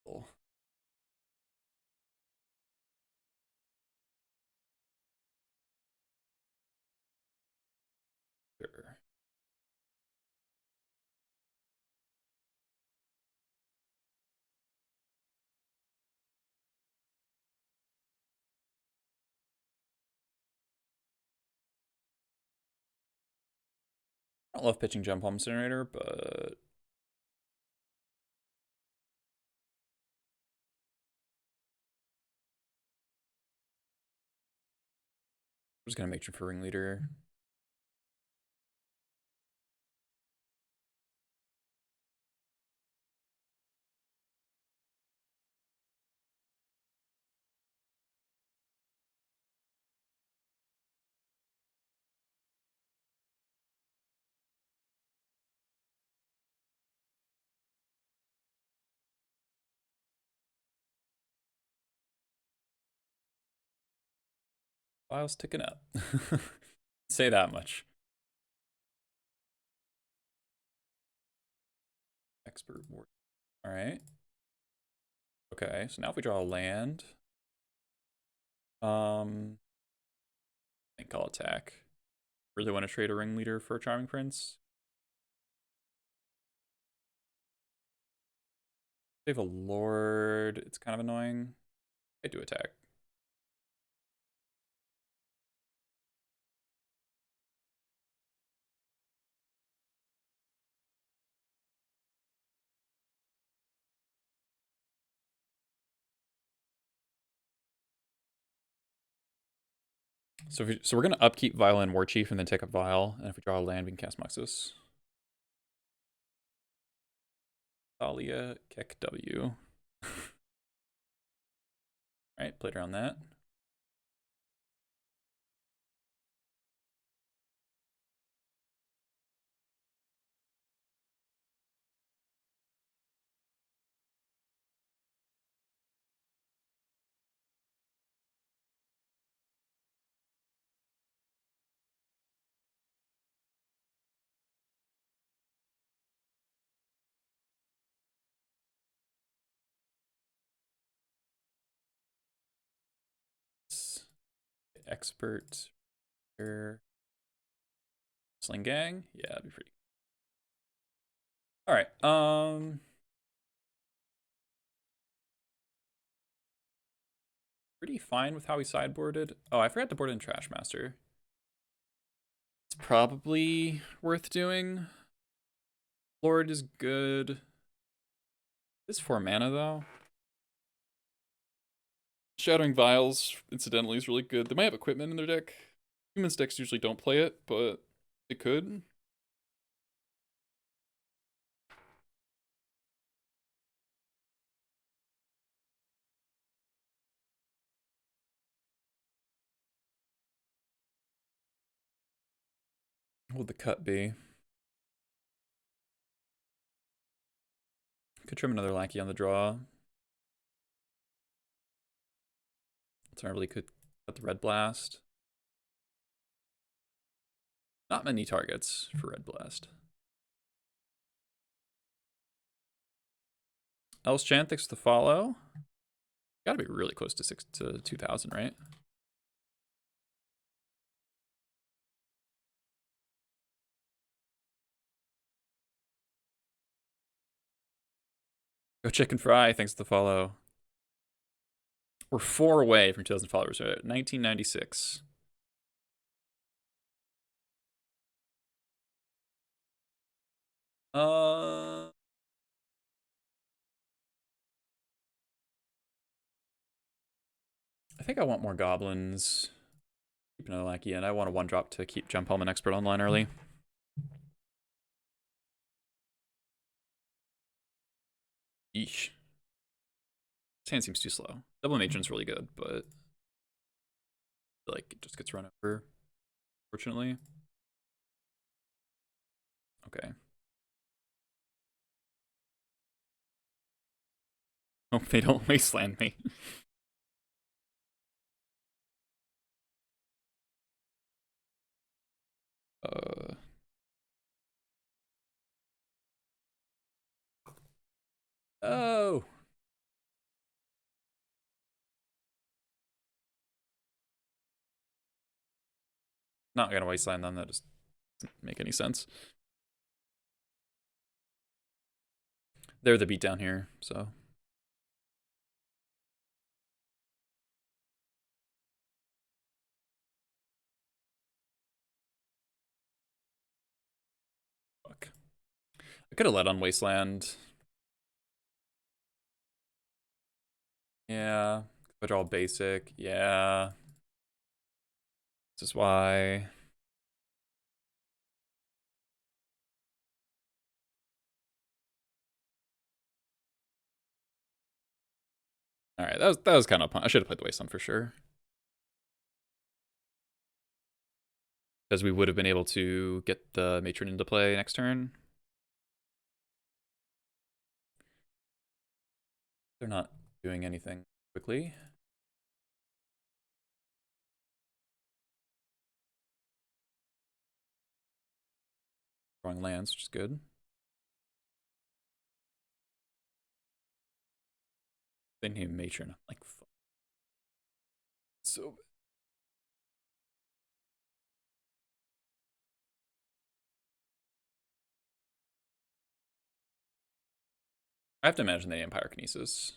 oh. Sure. I don't love pitching Jump Home Incinerator, but I'm just gonna make sure for Ringleader. File's ticking up. Say that much. Expert Ward. All right. Okay, so now if we draw a land, I think I'll attack. Really want to trade a Ringleader for a Charming Prince. They have a Lord. It's kind of annoying. I do attack. So we're gonna upkeep Vile and War Chief and then take up Vile, and if we draw a land, we can cast Muxus. Thalia Kek W. Alright, played around that. expert. Sling gang? Yeah, that'd be pretty. All right. Pretty fine with how he sideboarded. Oh, I forgot to board in Trash Master. It's probably worth doing. Lord is good. This 4 mana though. Shattering Vials, incidentally, is really good. They might have equipment in their deck. Humans decks usually don't play it, but they could. What would the cut be? Could trim another Lackey on the draw. Alternatively, could cut the Red Blast. Not many targets for Red Blast. Else Chant, thanks for the follow. Gotta be really close to 2,000, right? Go Chicken Fry, thanks for the follow. We're 4 away from 2,000 followers. We're at 1996. I think I want more goblins. Keep another Lackey in. I want a 1-drop to keep Jump Home and Expert online early. Eesh. This hand seems too slow. Double Matron's really good, but like it just gets run over, fortunately. Okay. Hope they don't wasteland me. Oh. Not gonna wasteland them, that just doesn't make any sense. They're the beat down here, so. Fuck. I could have led on Wasteland. Yeah. But all basic. Yeah. This is why. All right, that was kind of fun. I should have played the Wasteland for sure. Because we would have been able to get the Matron into play next turn. They're not doing anything quickly. Drawing lands, which is good. They name Matron. Like, fuck. So. I have to imagine they name Pyrokinesis.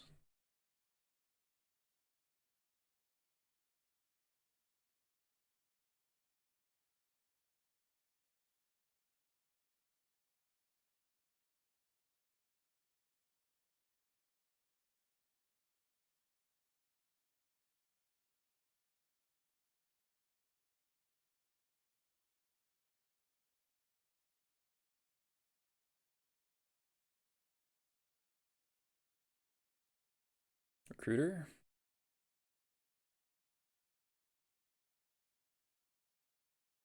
Recruiter.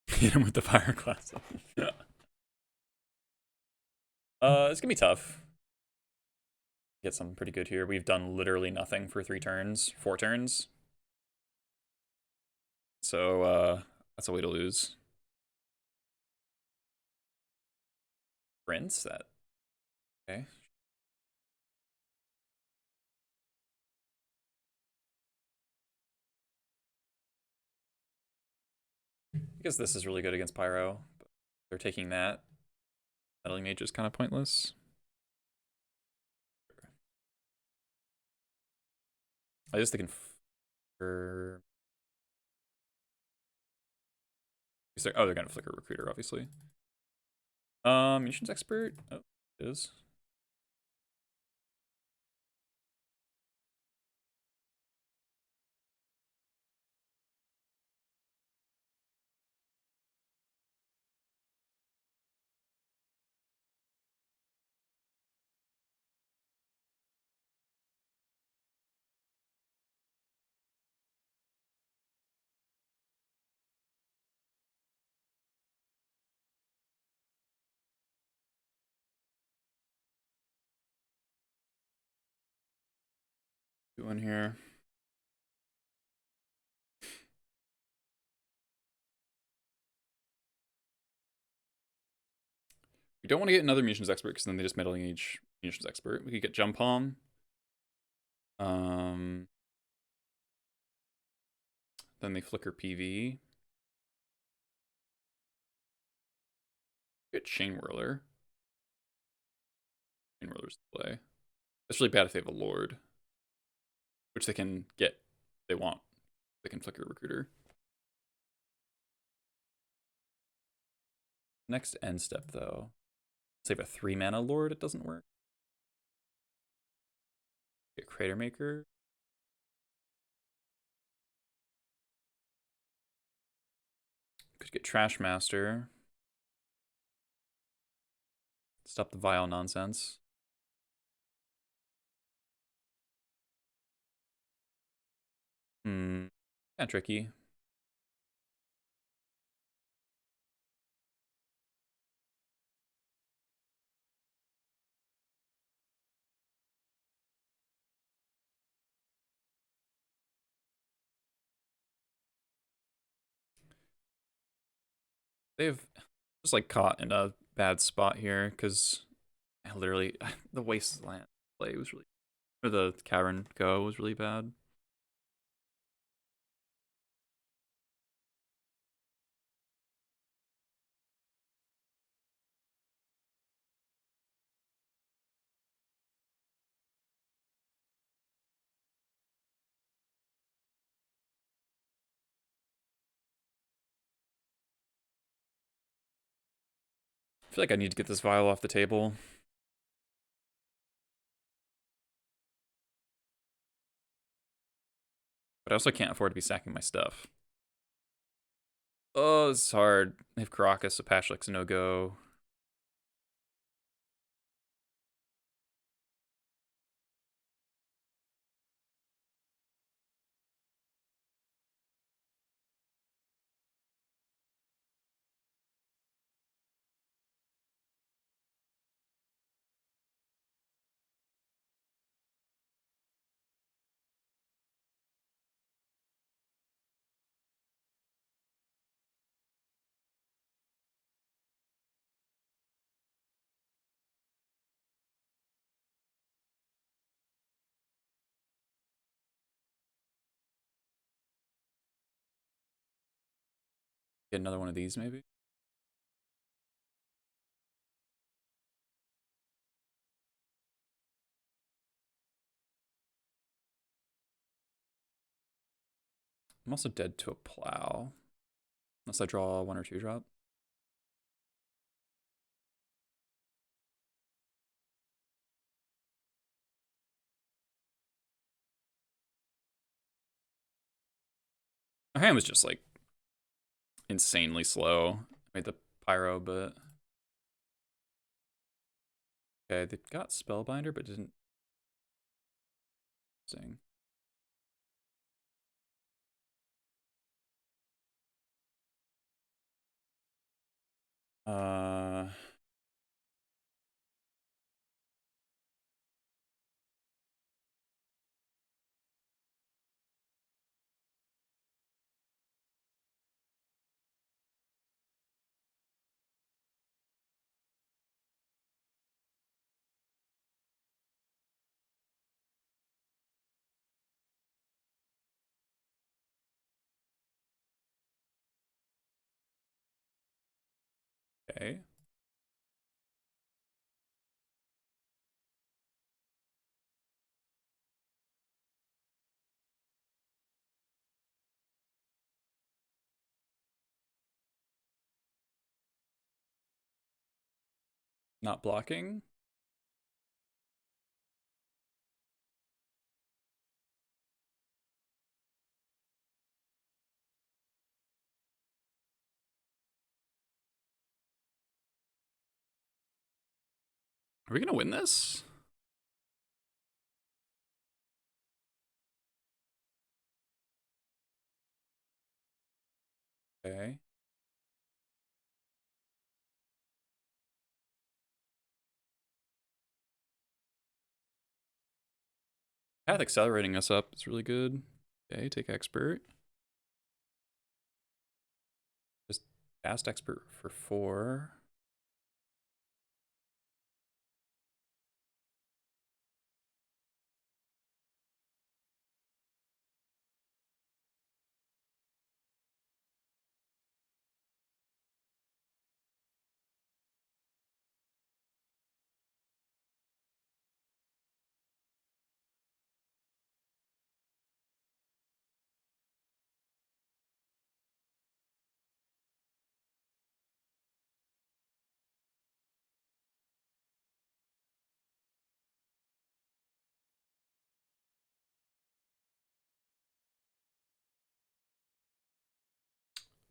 Hit him with the fire class. Yeah. It's gonna be tough. Get something pretty good here. We've done literally nothing for 4 turns. So that's a way to lose. Prince that. Okay. guess this is really good against Pyro. But they're taking that. Meddling Mage is kind of pointless. I just thinking for... Oh, they're gonna flicker Recruiter, obviously. Munitions Expert. Oh, it is. Doing here. We don't want to get another Munitions Expert because then they just Meddling Age Munitions Expert. We could get Jump Palm. Then they flicker PV. Get Chain Whirler. Chain Whirler's the play. That's really bad if they have a Lord, which they can get if they want. They can flicker Recruiter. Next end step, though. Save a 3-mana Lord, it doesn't work. Get Crater Maker. Could get Trash Master. Stop the vile nonsense. Kind of tricky. They've just like caught in a bad spot here because literally the Wasteland play was really, or the Cavern Go was really bad. I feel like I need to get this vial off the table. But I also can't afford to be sacking my stuff. Oh, it's hard. They have Caracas, so Pashlik's no-go. Get another one of these, maybe? I'm also dead to a Plow. Unless I draw 1 or 2 drop. My hand was just like insanely slow. I made the Pyro, but okay, they got Spellbinder, but didn't sing. Uh, Okay. Not blocking. Are we gonna win this? Okay. Path accelerating us up is really good. Okay, take expert. Just fast expert for 4.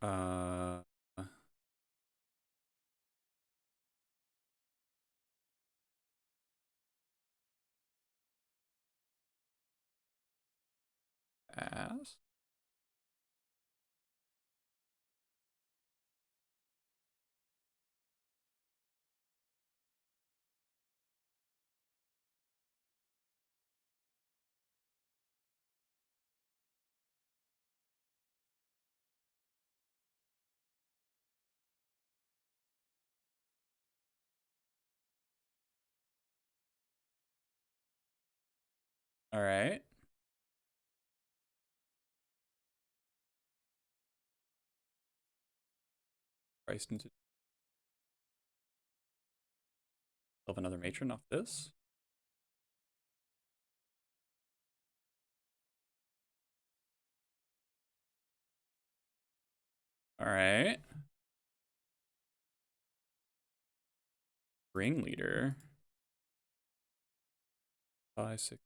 Uh, pass. All right. Priced into of another matron off this. All right. Ringleader. 5, 6.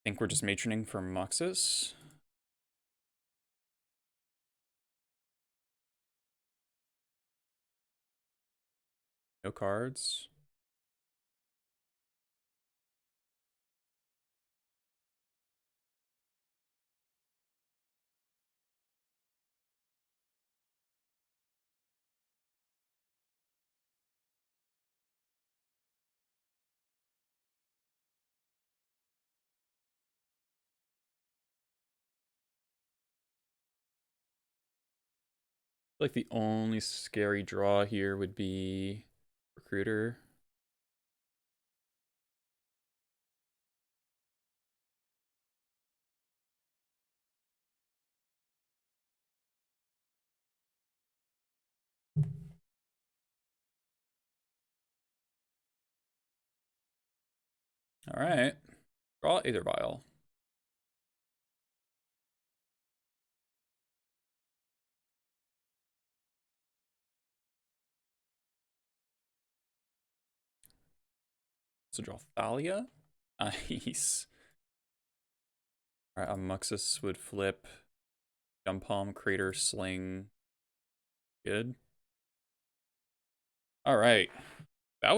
I think we're just matroning for Moxus. No cards. Like the only scary draw here would be Recruiter. All right. Draw Aether Vial. So draw Thalia. Nice. All right, Muxus would flip. Jump Palm, Crater, Sling. Good. All right. That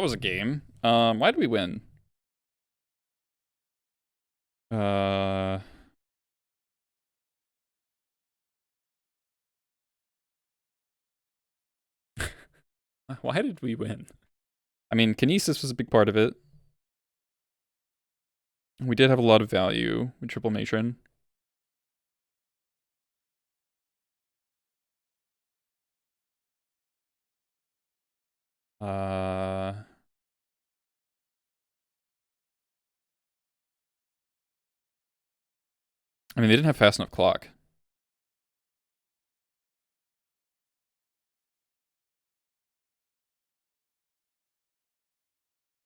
was a game. Why did we win? Uh why did we win? I mean, Kinesis was a big part of it. We did have a lot of value with Triple Matron. Uh I mean, they didn't have fast enough clock.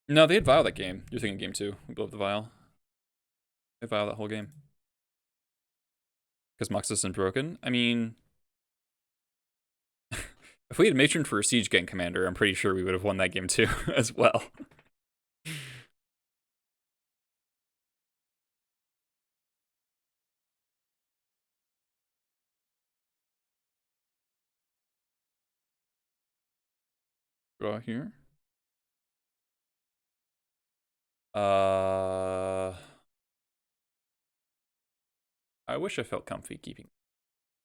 No, they had Vial that game. You're thinking game 2. We blew up the Vial. They had Vial that whole game. Because Muxus isn't broken? I mean... if we had Matron for a Siege Gang Commander, I'm pretty sure we would have won that game too, as well. Draw here. I wish I felt comfy keeping.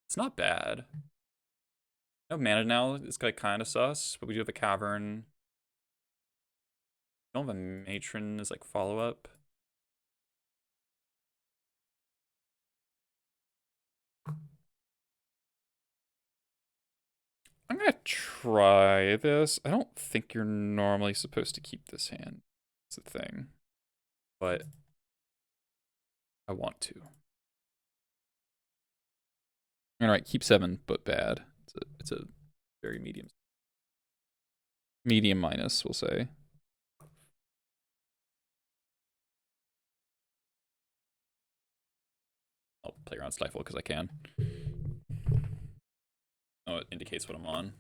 It's not bad. No mana now. It's like kind of sus, but we do have a Cavern. We don't have a Matron as like follow up. I'm gonna try this. I don't think you're normally supposed to keep this hand. It's a thing, but I want to. All right, keep 7, but bad. It's a very medium minus, we'll say. I'll play around Stifle because I can. Oh, it indicates what I'm on.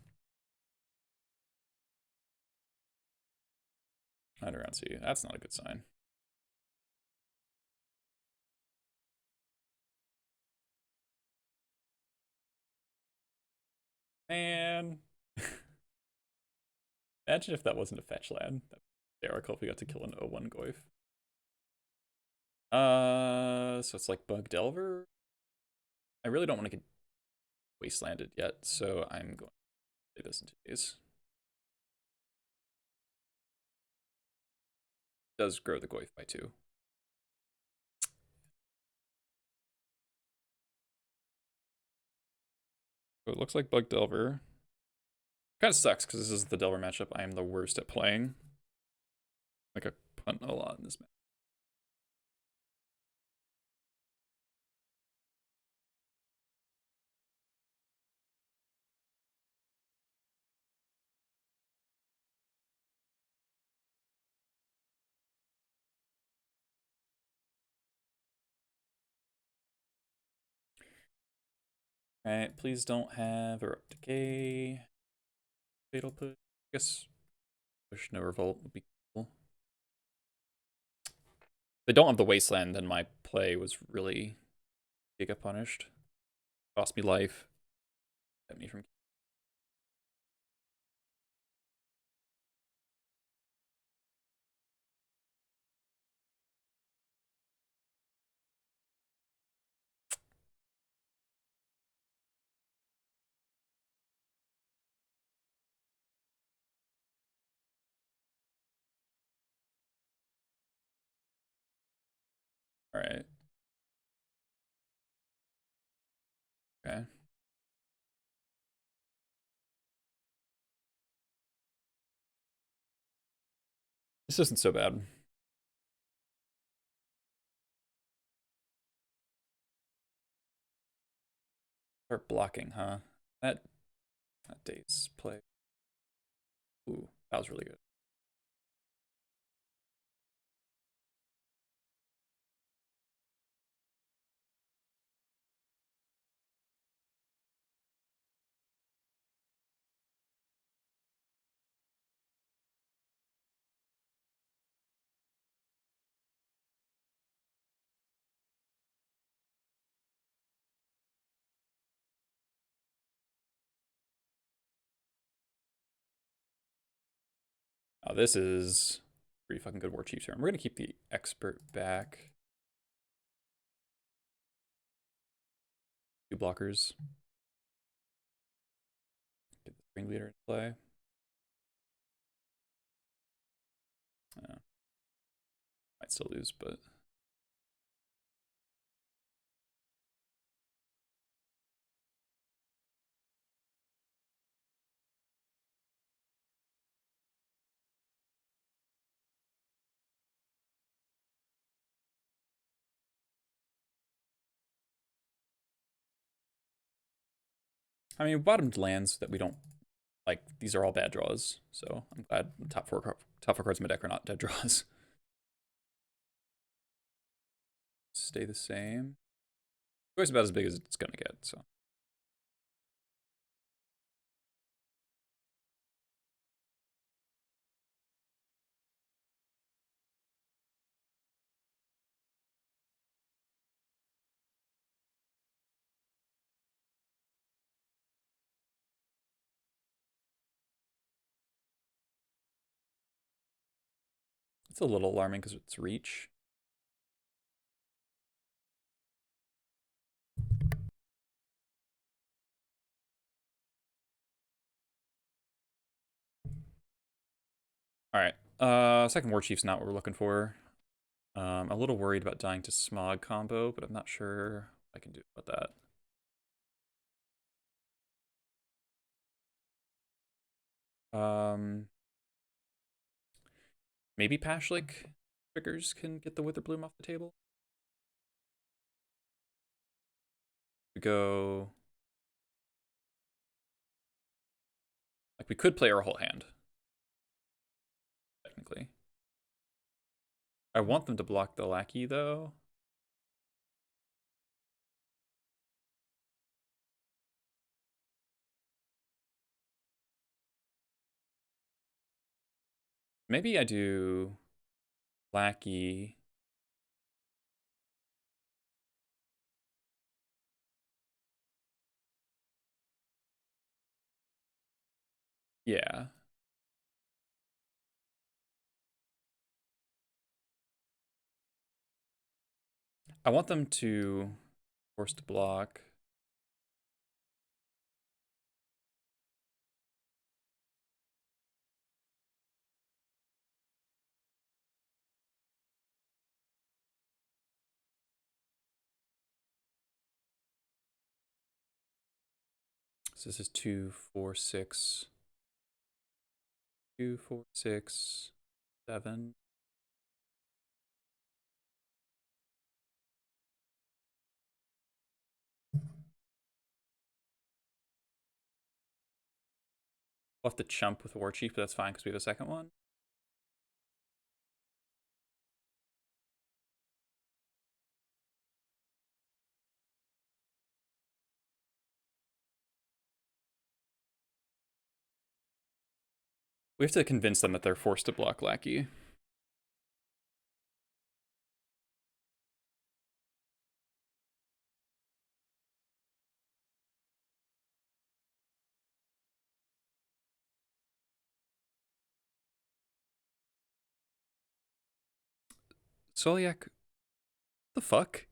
I'd around C. That's not a good sign. Man. Imagine if that wasn't a fetch land. Hysterical if we got to kill an 0-1 Goyf. So it's like Bug Delver. I really don't want to get wastelanded yet, so I'm going to play this in 2 days. It does grow the Goyf by 2. So it looks like Bug Delver. Kind of sucks because this is the Delver matchup I am the worst at playing. Like I punt a lot in this match. Alright, please don't have Erupt Decay. Fatal Push. I guess Push No Revolt would be cool. If they don't have the Wasteland, then my play was really Giga punished. Cost me life. Kept me from. Alright. Okay. This isn't so bad. Start blocking, huh? That day's play. Ooh, that was really good. Oh, this is pretty fucking good War Chief turn. We're gonna keep the Expert back. 2 blockers. Get the Spring Leader in play. Might still lose, but I mean, bottomed lands that we don't like. These are all bad draws, so I'm glad the top four cards in my deck are not dead draws. Stay the same. Always about as big as it's gonna get. So it's a little alarming because it's reach. All right. Second War Chief's not what we're looking for. I'm a little worried about dying to Smog combo, but I'm not sure what I can do about that. Maybe Pashlik triggers can get the Witherbloom off the table. We go like we could play our whole hand. Technically. I want them to block the Lackey though. Maybe I do Lackey. Yeah. I want them to force to block. So this is 2, 4, 6. 2, 4, 6, 7. We'll have to chump with War Chief, but that's fine because we have a second one. We have to convince them that they're forced to block Lackey. Soliak, the fuck?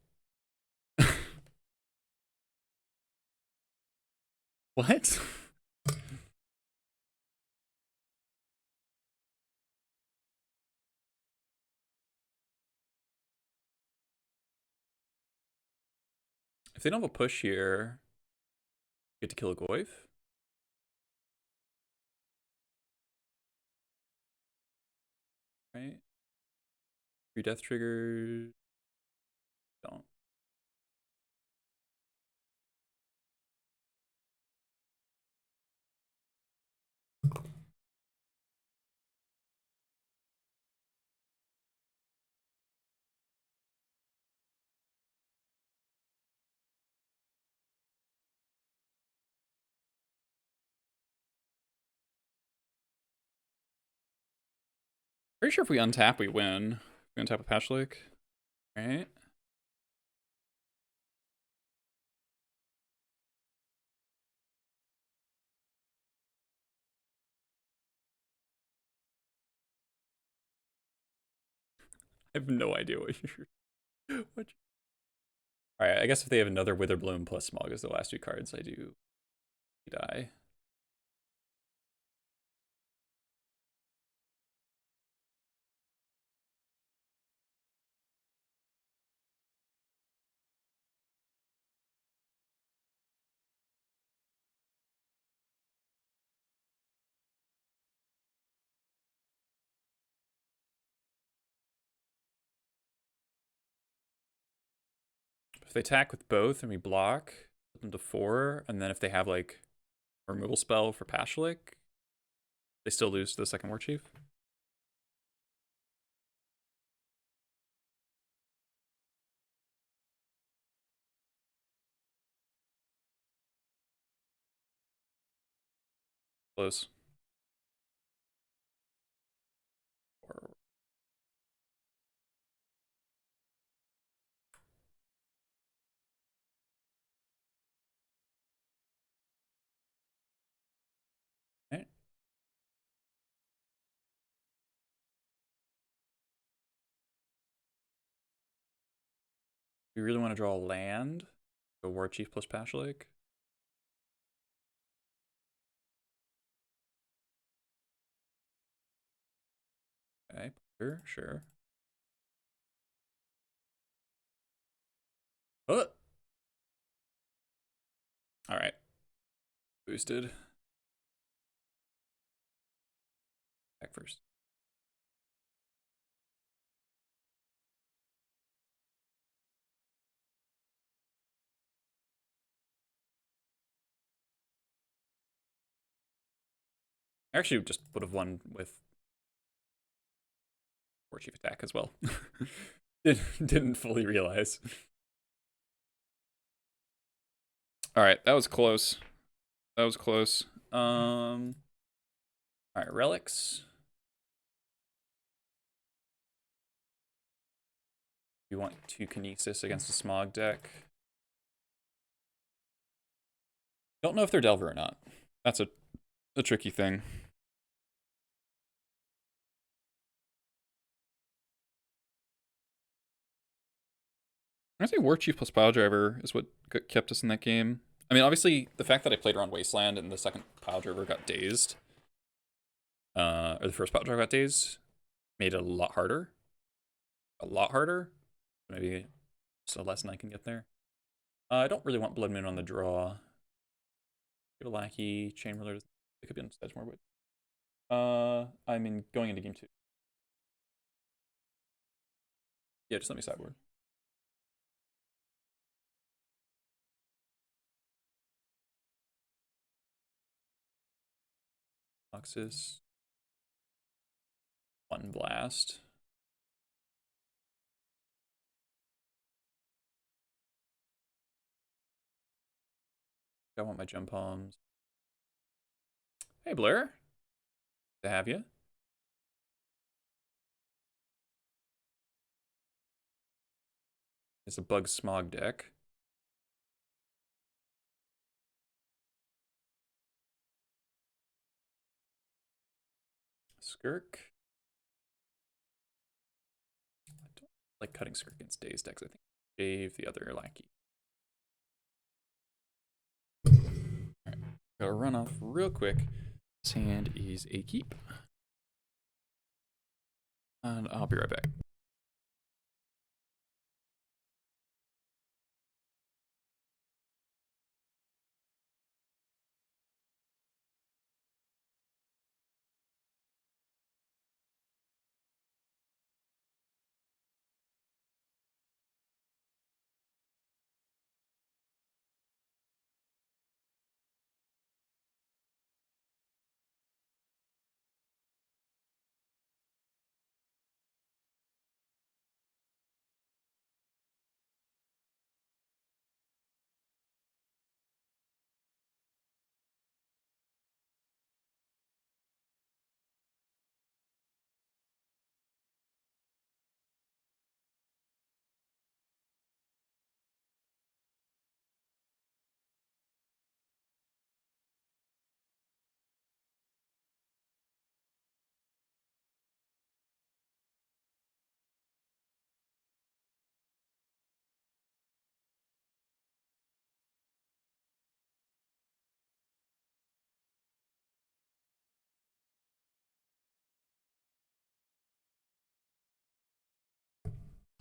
What? If they don't have a push here, get to kill a Goyf? Right? 3 death triggers. Don't. Pretty sure if we untap, we win. We untap a Pashlik. Right? I have no idea what you're... What? Alright, I guess if they have another Witherbloom plus Smog as the last 2 cards, I do die. If they attack with both and we block, put them to 4, and then if they have like removal spell for Pashlik, they still lose to the second War Chief. Close. Okay. We really want to draw a land. Go War Chief plus Pashlik. Okay, sure. Oh! Alright. Boosted. Back first. I actually just would have won with War Chief attack as well. Didn't fully realize. Alright, that was close. That was close. Alright, relics. You want to Kinesis against a Smog deck. Don't know if they're Delver or not. That's a tricky thing. I think War Chief plus Pile Driver is what kept us in that game. I mean, obviously, the fact that I played around Wasteland and the second Pile Driver got dazed, or the first Pile Driver got dazed, made it a lot harder. A lot harder. Maybe just a lesson I can get there. I don't really want Blood Moon on the draw. Get a Lackey, Chain Ruler. It could be on stage more, but I'm going into game 2. Yeah, just let me sideboard. Oxus. 1 blast. I want my Gem Palms. Hey, Blair. Good to have you. It's a Bug Smog deck. Skirk. I don't like cutting Skirk against dazed decks. I think shave the other Lackey. Alright, gotta run off real quick. This hand is a keep. And I'll be right back.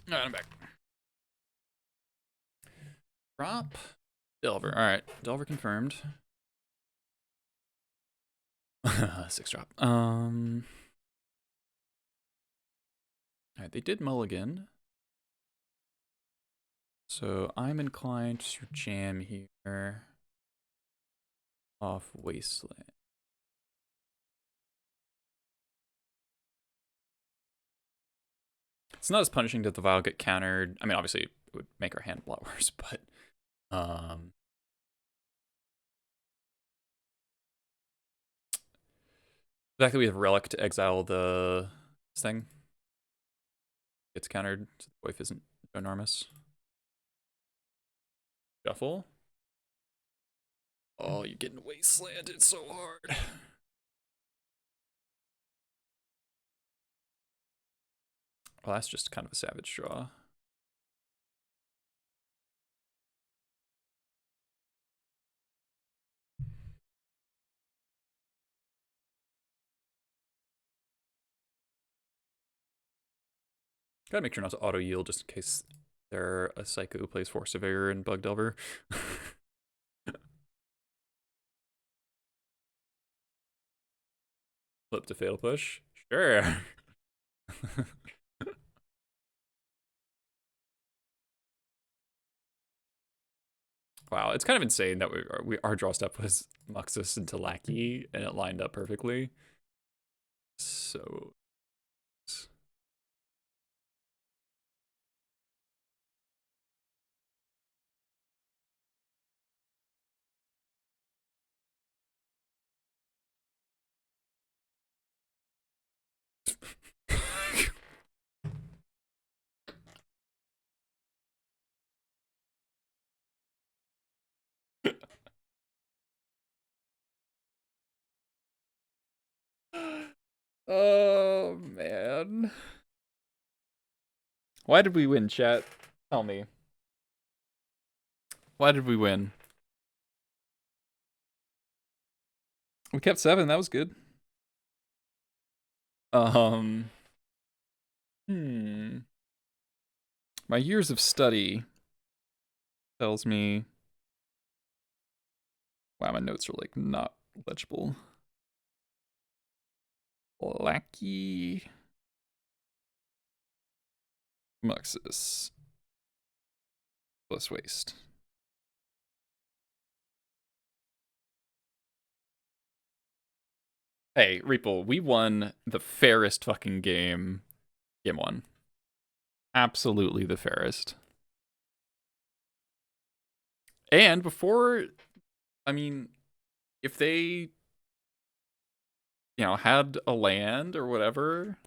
Alright, I'm back. Drop. Delver. Alright, Delver confirmed. 6 drop. Alright, they did mulligan. So I'm inclined to jam here. Off Wasteland. It's not as punishing that the vial get countered. I mean, obviously, it would make our hand a lot worse, but the fact that we have Relic to exile this thing gets countered, so the wife isn't enormous. Shuffle. Oh, you're getting wastelanded so hard. Well, that's just kind of a savage draw. Gotta make sure not to auto yield just in case they're a psycho who plays Force Surveyor and Bug Delver. Flip to Fatal Push. Sure. Wow, it's kind of insane that our draw step was Muxus into Lackey and it lined up perfectly. So. Oh, man. Why did we win, chat? Tell me. Why did we win? We kept 7. That was good. My years of study tells me... Wow, my notes are, like, not legible. Lackey... Muxus. Plus waste. Hey, Reaple, we won the fairest fucking game. Game 1. Absolutely the fairest. And before, I mean, if they, you know, had a land or whatever,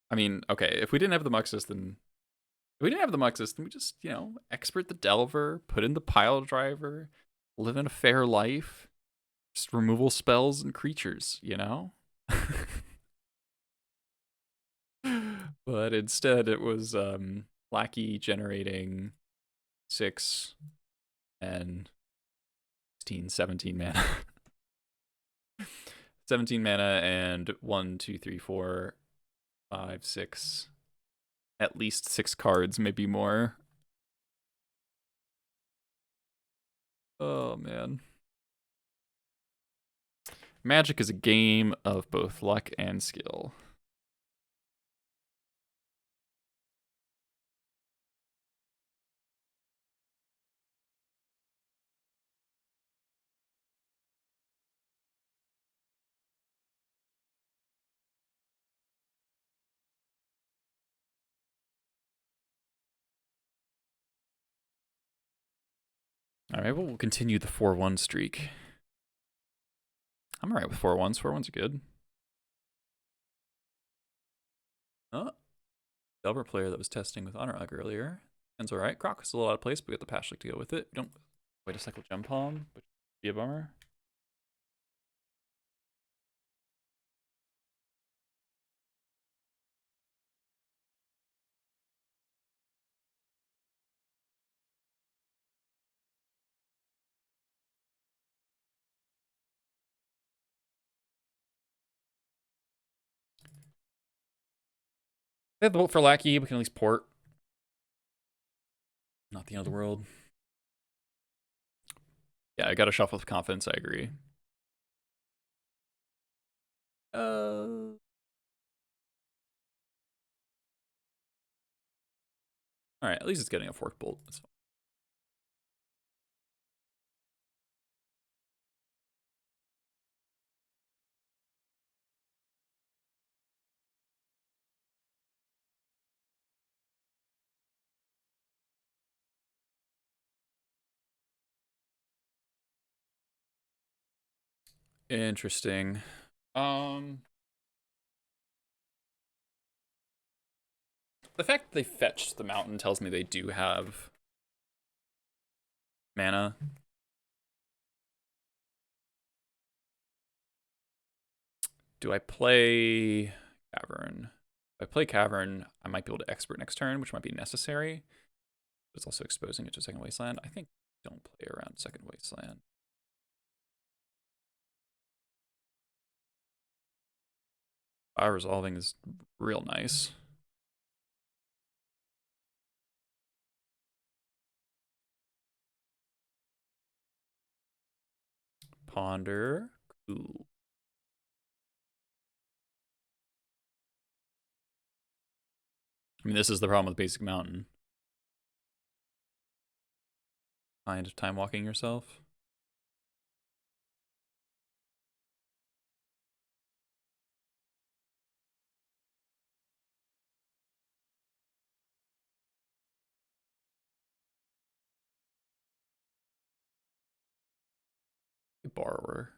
I mean, okay, if we didn't have the Muxus, then we just, you know, expert the Delver, put in the pile driver, live in a fair life, just removal spells and creatures, you know? But instead it was Lackey generating 6 and 16, 17 mana. 17 mana and 1, 2, 3, 4, 5, 6. At least 6 cards, maybe more. Oh, man. Magic is a game of both luck and skill. All right, well, we'll continue the 4-1 streak. I'm all right with 4-1s. 4-1s are good. Oh, Delver player that was testing with Honor Ugg earlier. That's all right. Croc is a little out of place, but we got the Pashlik to go with it. We don't wait a cycle Gem Palm, which would be a bummer. They have the vote for Lackey. We can at least port. Not the end of the world. Yeah, I got to shuffle with confidence. I agree. All right, at least it's getting a Fork Bolt. That's fine. Interesting. Um, the fact that they fetched the mountain tells me they do have mana. Do I play Cavern? If I play Cavern, I might be able to Expert next turn, which might be necessary. But it's also exposing it to Second Wasteland. I think don't play around Second Wasteland. Fire Resolving is real nice. Ponder. Cool. I mean, this is the problem with Basic Mountain. Kind of time walking yourself. Borrower.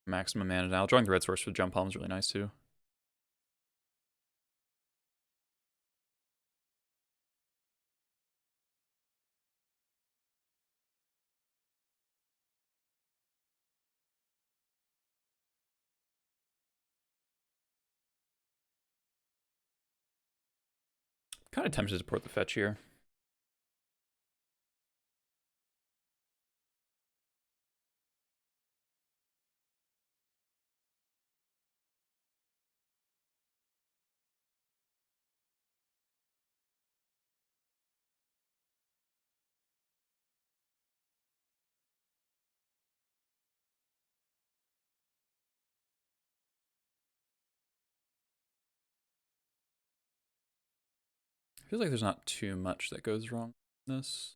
Maximum mana now. Drawing the red source for the jump palm is really nice too. Kind of tempted to support the fetch here. Feels like there's not too much that goes wrong in this.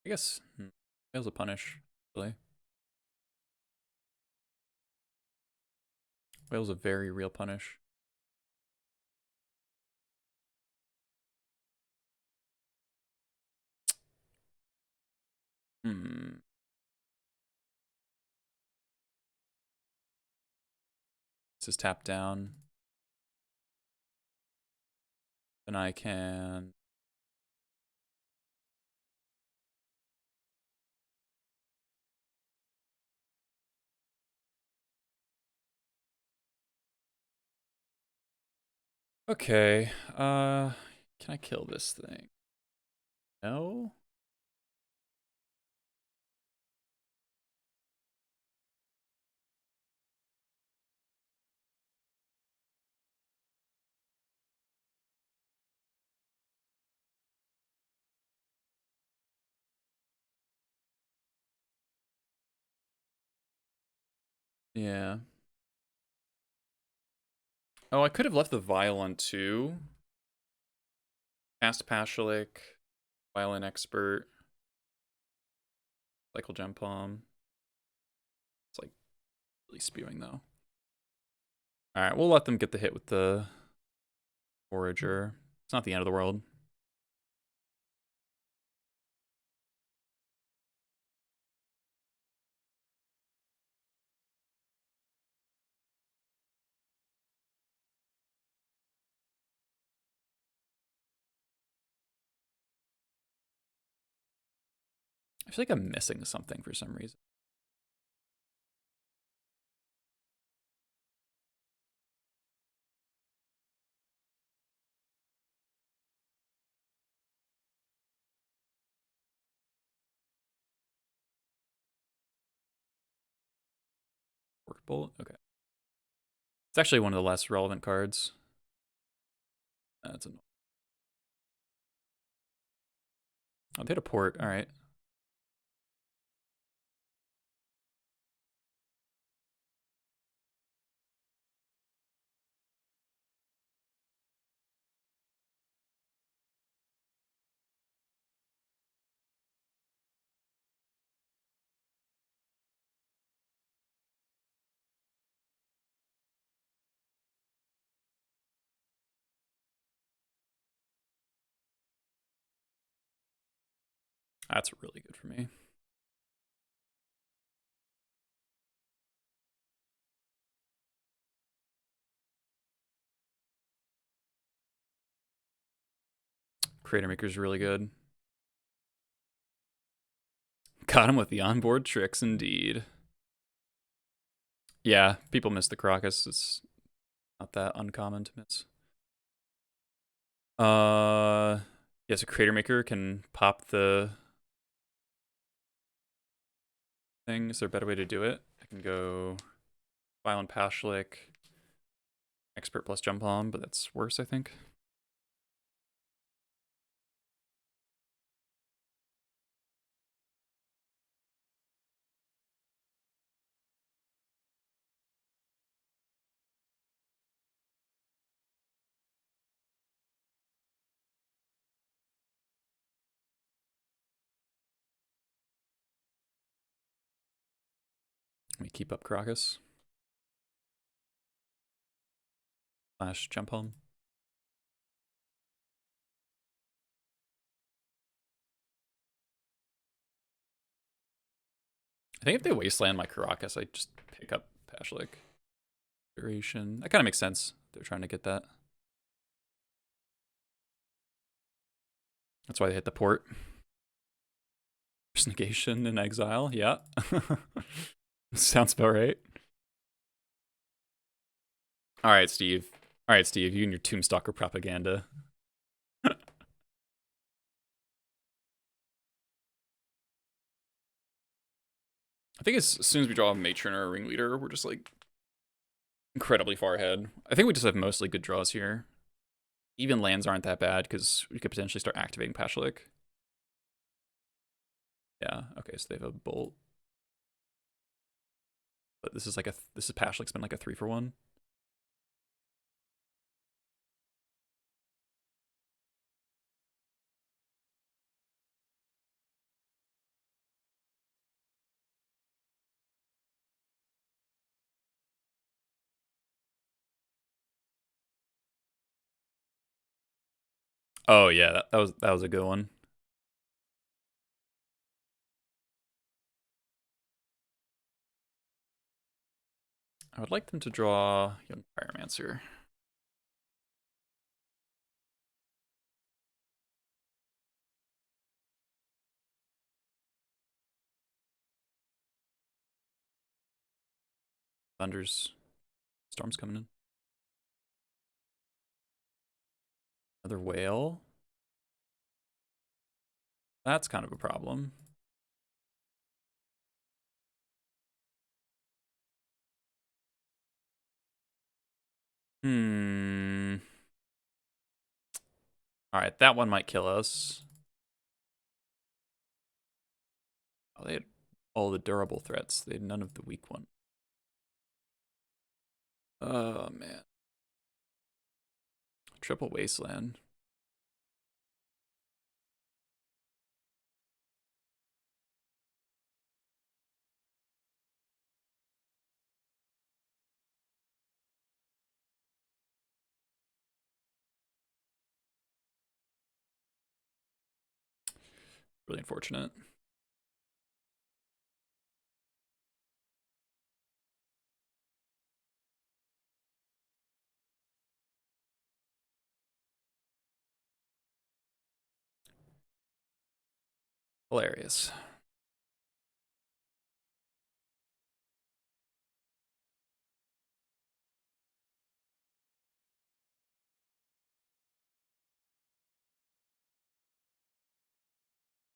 I guess fails a punish, really. Fails a very real punish. Hmm. This is tapped down. Then I can okay. Can I kill this thing? No? Yeah. Oh, I could have left the Violent too. Cast Pashalik, Violent Expert, Cycle Gem Palm. It's like really spewing though. Alright, we'll let them get the hit with the Forager. It's not the end of the world. I feel like I'm missing something for some reason. Work Bolt? Okay. It's actually one of the less relevant cards. That's oh, they had a port. All right. That's really good for me. Creator Maker's really good. Got him with the onboard tricks, indeed. Yeah, people miss the Crocus. It's not that uncommon to miss. Yeah, so Creator Maker can pop the thing. Is there a better way to do it? I can go Violent Pashlik, Expert plus Jump On, but that's worse, I think. Let me keep up Crocus. Slash Jump On. I think if they wasteland my Caracas, I just pick up Pashlik. Duration. That kind of makes sense. They're trying to get that. That's why they hit the port. Negation and exile. Yeah. Sounds about right. All right, Steve. All right, Steve. You and your Tombstalker propaganda. I think as soon as we draw a Matron or a Ringleader, we're just like incredibly far ahead. I think we just have mostly good draws here. Even lands aren't that bad because we could potentially start activating Pashlik. Yeah, okay, so they have a Bolt. But this is like this is Pashlik's been like a 3-for-1. Oh yeah, that was a good one. I would like them to draw Young Pyromancer. Thunder's Storm's coming in. Another whale. That's kind of a problem. All right, that one might kill us. Oh, they had all the durable threats. They had none of the weak one. Oh, man. Triple Wasteland. Really unfortunate. Hilarious.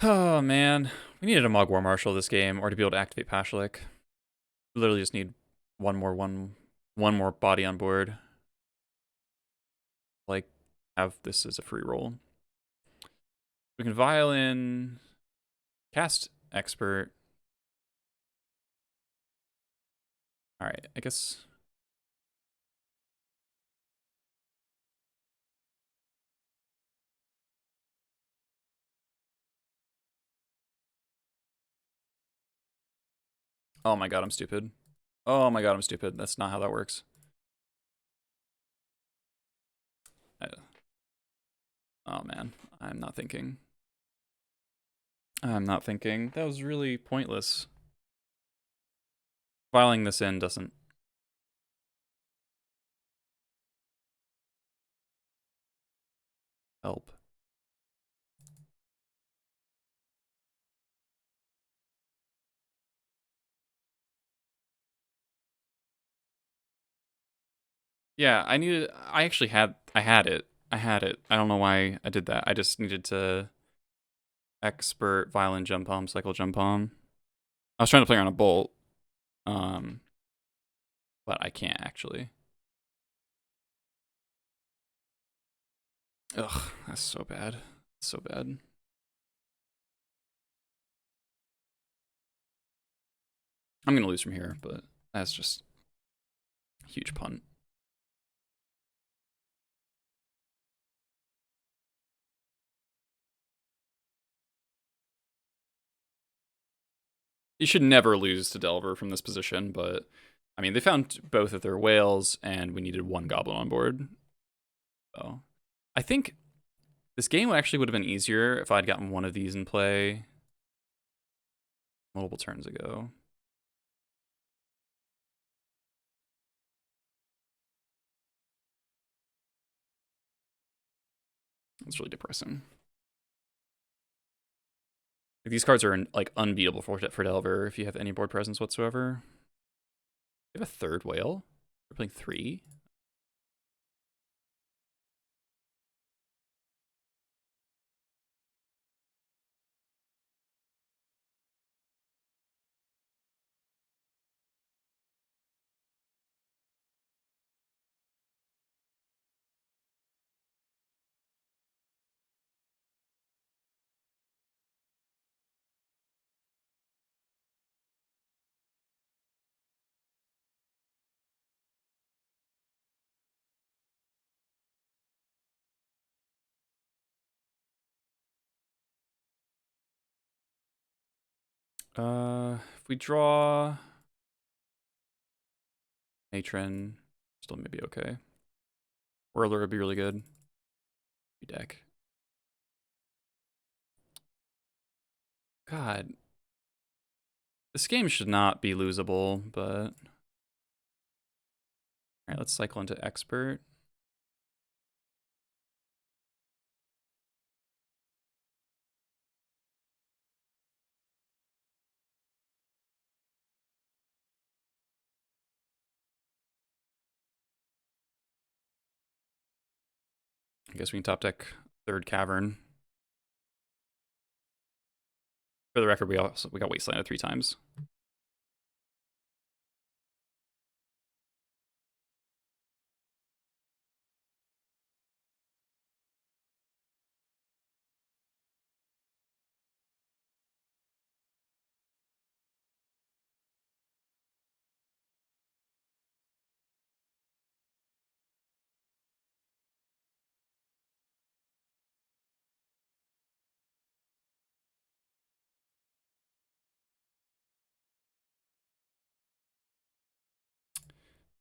Oh, man. We needed a Mog War Marshal this game, or to be able to activate Pashlik. We literally just need one more one more body on board. Like, have this as a free roll. We can violin, cast expert. All right, I guess. Oh my god, I'm stupid. Oh my god, I'm stupid. That's not how that works. Oh man, I'm not thinking. I'm not thinking. That was really pointless. Filing this in doesn't help. Yeah, I actually had it. I had it. I don't know why I did that. I just needed to expert violin jump home, cycle jump home. I was trying to play around a bolt. Um but I can't actually. Ugh, that's so bad. So bad. I'm gonna lose from here, but that's just a huge punt. You should never lose to Delver from this position, but I mean, they found both of their whales, and we needed one goblin on board. So I think this game actually would have been easier if I'd gotten one of these in play multiple turns ago. It's really depressing. Like, these cards are like unbeatable for Delver if you have any board presence whatsoever. You have a third whale? We're playing 3? If we draw Matron, still maybe okay. Whirler would be really good. Deck. God. This game should not be losable, but... Alright, let's cycle into Expert. I guess we can top deck third Cavern. For the record, we got Wastelanded 3 times.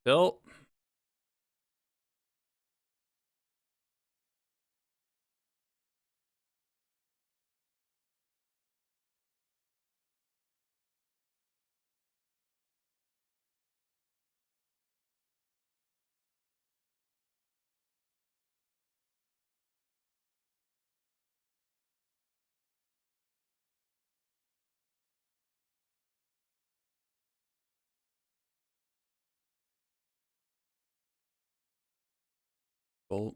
Bill. Bolt.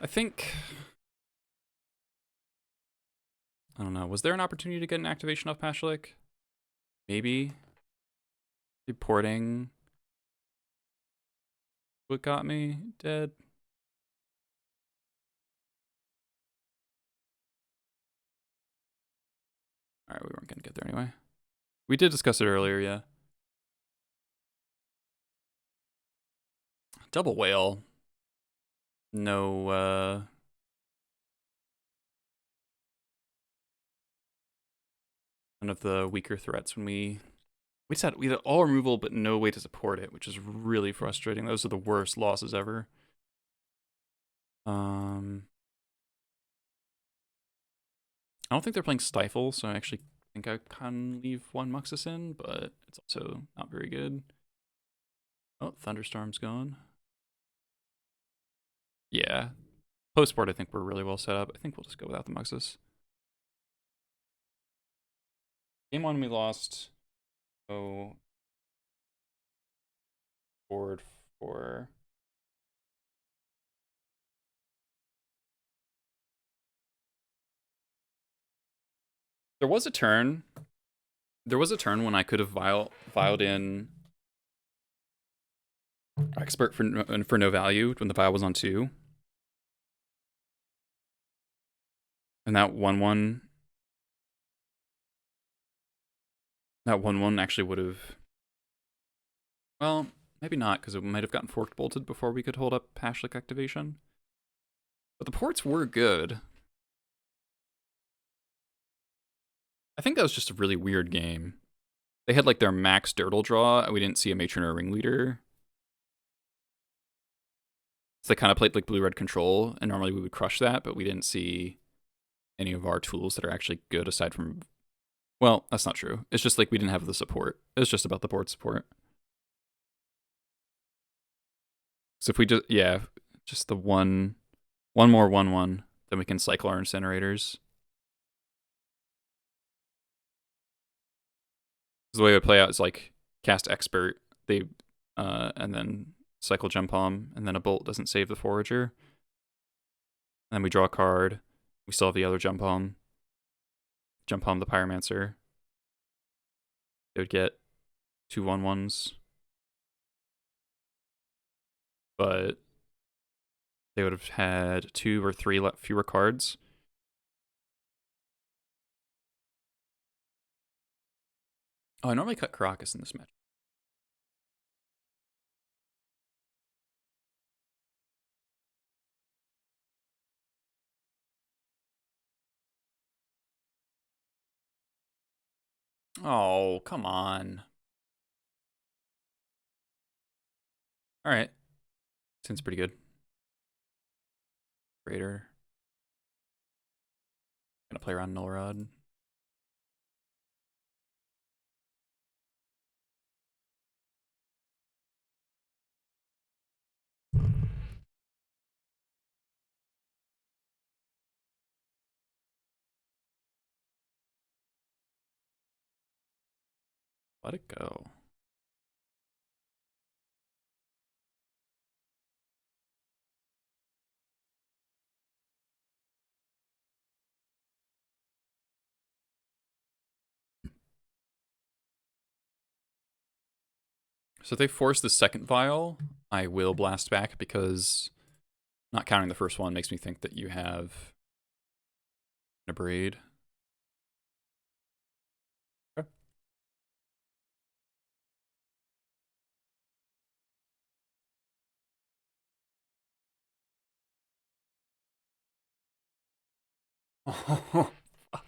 I think... I don't know. Was there an opportunity to get an activation off Pashlik? Maybe. Reporting. What got me dead? Alright, we weren't gonna get there anyway. We did discuss it earlier, yeah. Double whale. No, none of the weaker threats when we had all removal but no way to support it, which is really frustrating. Those are the worst losses ever. I don't think they're playing Stifle, so I actually think I can leave one Muxus in, but it's also not very good. Oh, Thunderstorm's gone. Yeah. Post-board, I think we're really well set up. I think we'll just go without the Muxus. Game 1, we lost. Oh. Board 4. There was a turn when I could have viled in Expert for no value when the vial was on 2. And that 1/1 actually would have, well, maybe not, because it might have gotten forked bolted before we could hold up Pashlik activation. But the ports were good. I think that was just a really weird game. They had like their max Dirtle draw, and we didn't see a matron or a ringleader. So they kind of played like blue-red control, and normally we would crush that, but we didn't see any of our tools that are actually good aside from... Well, that's not true. It's just like we didn't have the support. It was just about the board support. So if we just... Yeah, just the one more 1/1, then we can cycle our incinerators. The way it would play out is like cast Expert, and then cycle Gem Palm, and then a bolt doesn't save the Forager. And then we draw a card. We still have the other Gem Palm. Gem Palm the Pyromancer. They would get 2 1/1s. But they would have had 2 or 3 fewer cards. Oh, I normally cut Caracas in this match. Oh, come on. Alright. Seems pretty good. Raider. Gonna play around Null Rod. Let it go. So if they force the second vial, I will blast back because not counting the first one makes me think that you have a braid. Okay. Oh, fuck.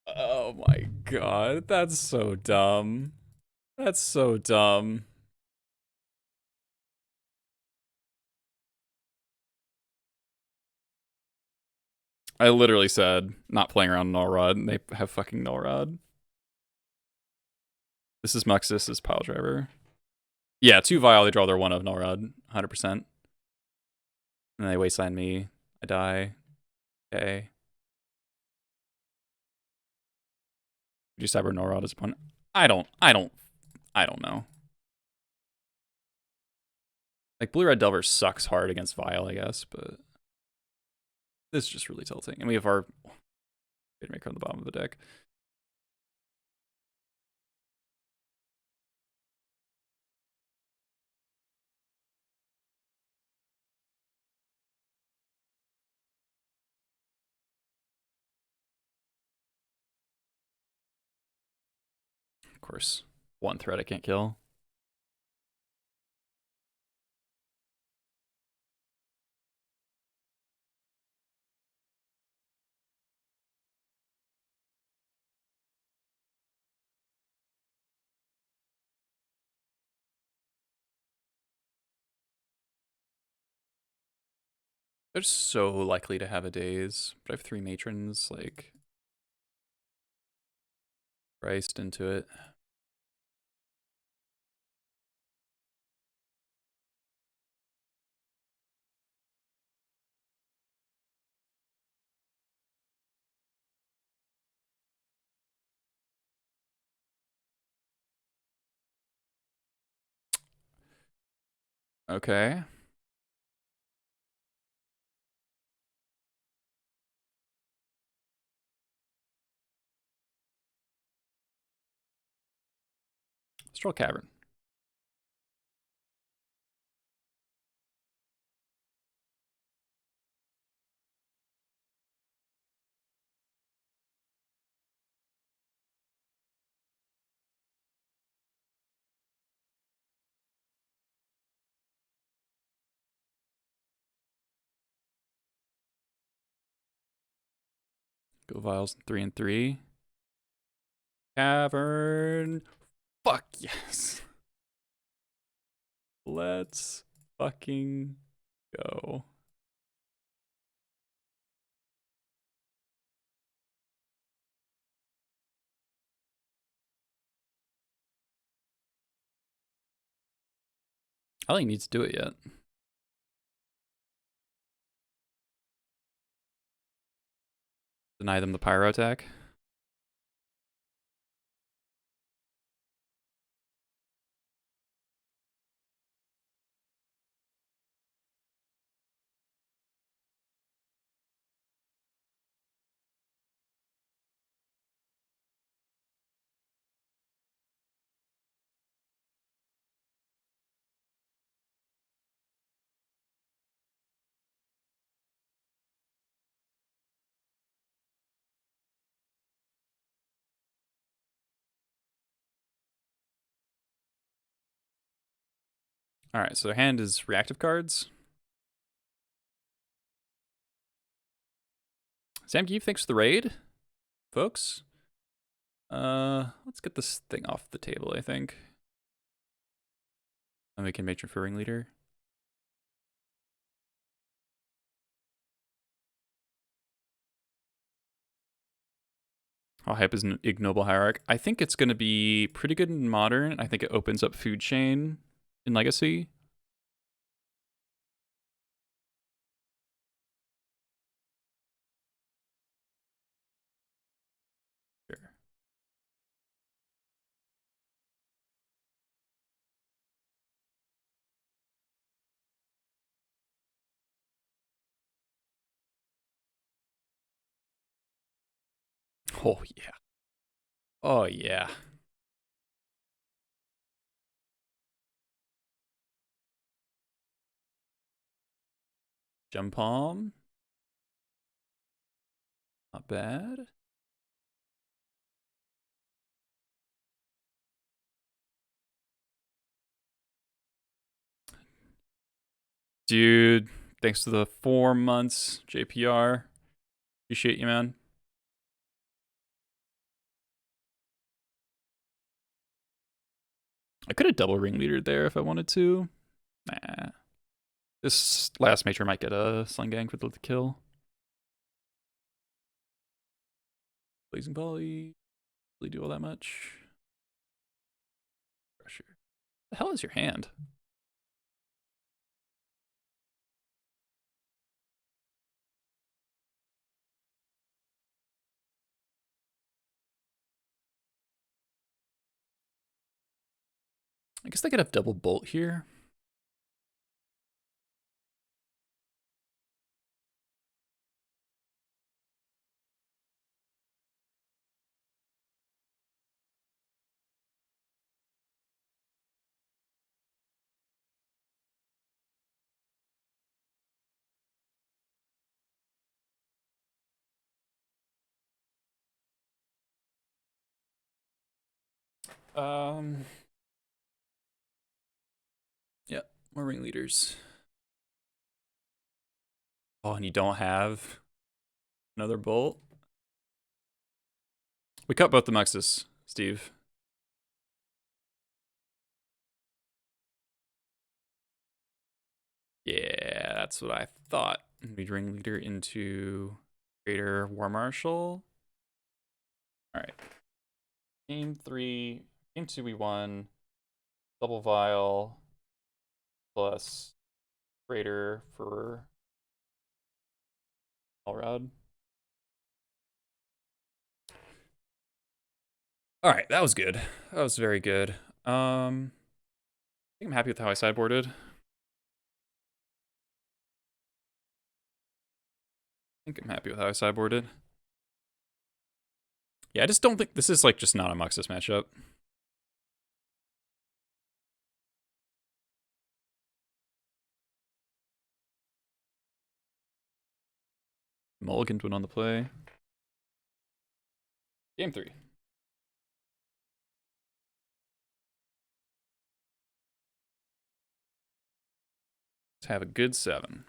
Oh my god, that's so dumb. That's so dumb. I literally said not playing around Null Rod, and they have fucking Null Rod. This is Muxus, this is Pile Driver. Yeah, 2 Vial, they draw their 1 of Null Rod, 100%. And then they wasteland me. I die. Okay. Would you cyber Null Rod as opponent? I don't know. Like blue-red Delver sucks hard against Vile, I guess, but this is just really tilting. And we have our Maker on the bottom of the deck. Of course, one threat I can't kill. They're so likely to have a daze, but I have 3 matrons, like, priced into it. Okay. Stroll Cavern. Go Vials 3 and 3. Cavern. Fuck yes. Let's fucking go. I don't think he needs to do it yet. Deny them the pyro attack. All right, so their hand is reactive cards. Sam Geeve, thanks for the raid, folks. Let's get this thing off the table, I think. And we can matron for ringleader. How hype is an Ignoble Hierarch? I think it's going to be pretty good in Modern. I think it opens up food chain in Legacy. Sure. Oh, yeah. Oh, yeah. Gem Palm. Not bad. Dude, thanks to the 4 months, JPR. Appreciate you, man. I could have double ringleader there if I wanted to. Nah. This last major might get a Sling Gang for the kill. Blazing Volley. Really do all that much. Pressure. The hell is your hand? I guess they could have double bolt here. Um. Yeah, more ringleaders. Oh, and you don't have another bolt? We cut both the Muxus, Steve. Yeah, that's what I thought. We ringleader into Greater War Marshal. All right. Game 3. Game 2 we won. Double Vial plus Greater for Elrod. All right, that was good. That was very good. I think I'm happy with how I sideboarded. I think I'm happy with how I sideboarded. Yeah, I just don't think this is like just not a Muxus matchup. Mulliganed went on the play. Game 3. Let's have a good 7.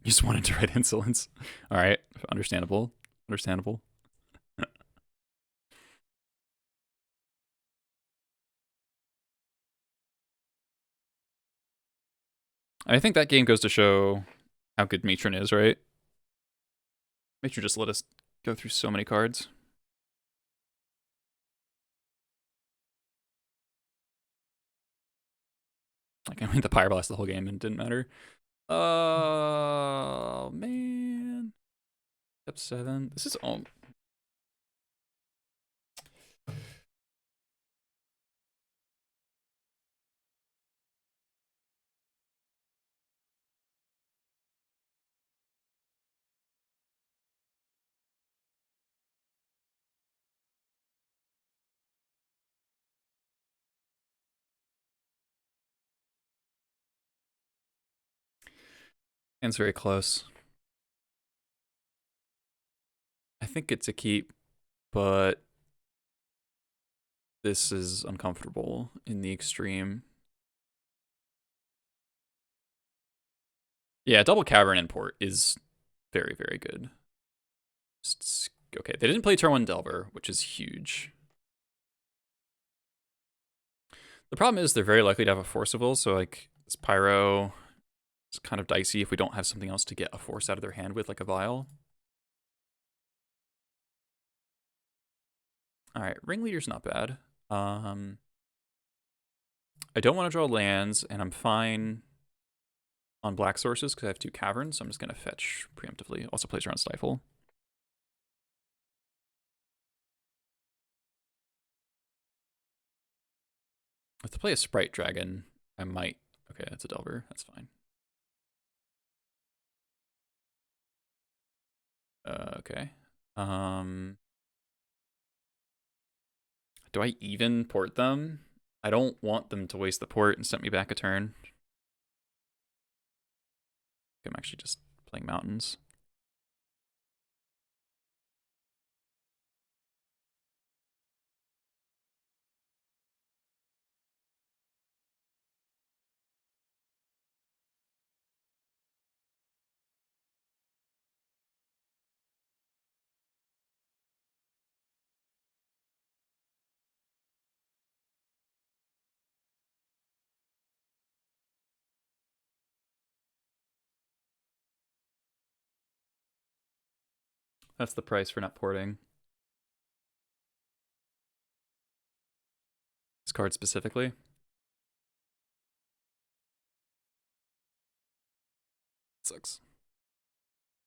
You just wanted to write insolence. All right, understandable. Understandable. I think that game goes to show how good Matron is, right? Matron just let us go through so many cards. Like, I went the Pyroblast the whole game and it didn't matter. Oh, man. Step 7. This is all. And it's very close. I think it's a keep, but this is uncomfortable in the extreme. Yeah, double Cavern import is very, very good. Okay, they didn't play turn 1 Delver, which is huge. The problem is they're very likely to have a Force of Will, so like this Pyro is kind of dicey if we don't have something else to get a Force out of their hand with, like a Vial. All right, Ringleader's not bad. I don't want to draw lands, and I'm fine on black sources because I have 2 caverns, so I'm just going to fetch preemptively. Also plays around Stifle. If to play a Sprite Dragon, I might. Okay, that's a Delver. That's fine. Okay. Do I even port them? I don't want them to waste the port and send me back a turn. I'm actually just playing mountains. That's the price for not porting. This card specifically. Sucks.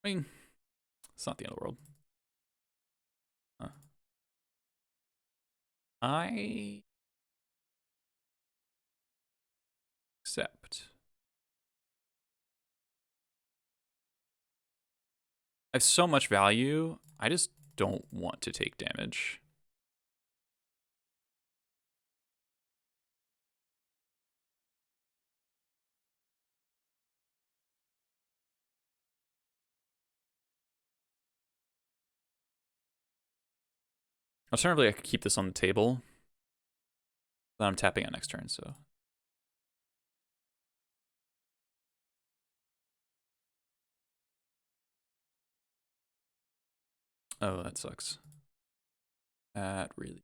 I mean, it's not the end of the world. Huh. I accept. I have so much value. I just don't want to take damage. Alternatively, I could keep this on the table. Then I'm tapping out next turn, so. Oh, that sucks. That really.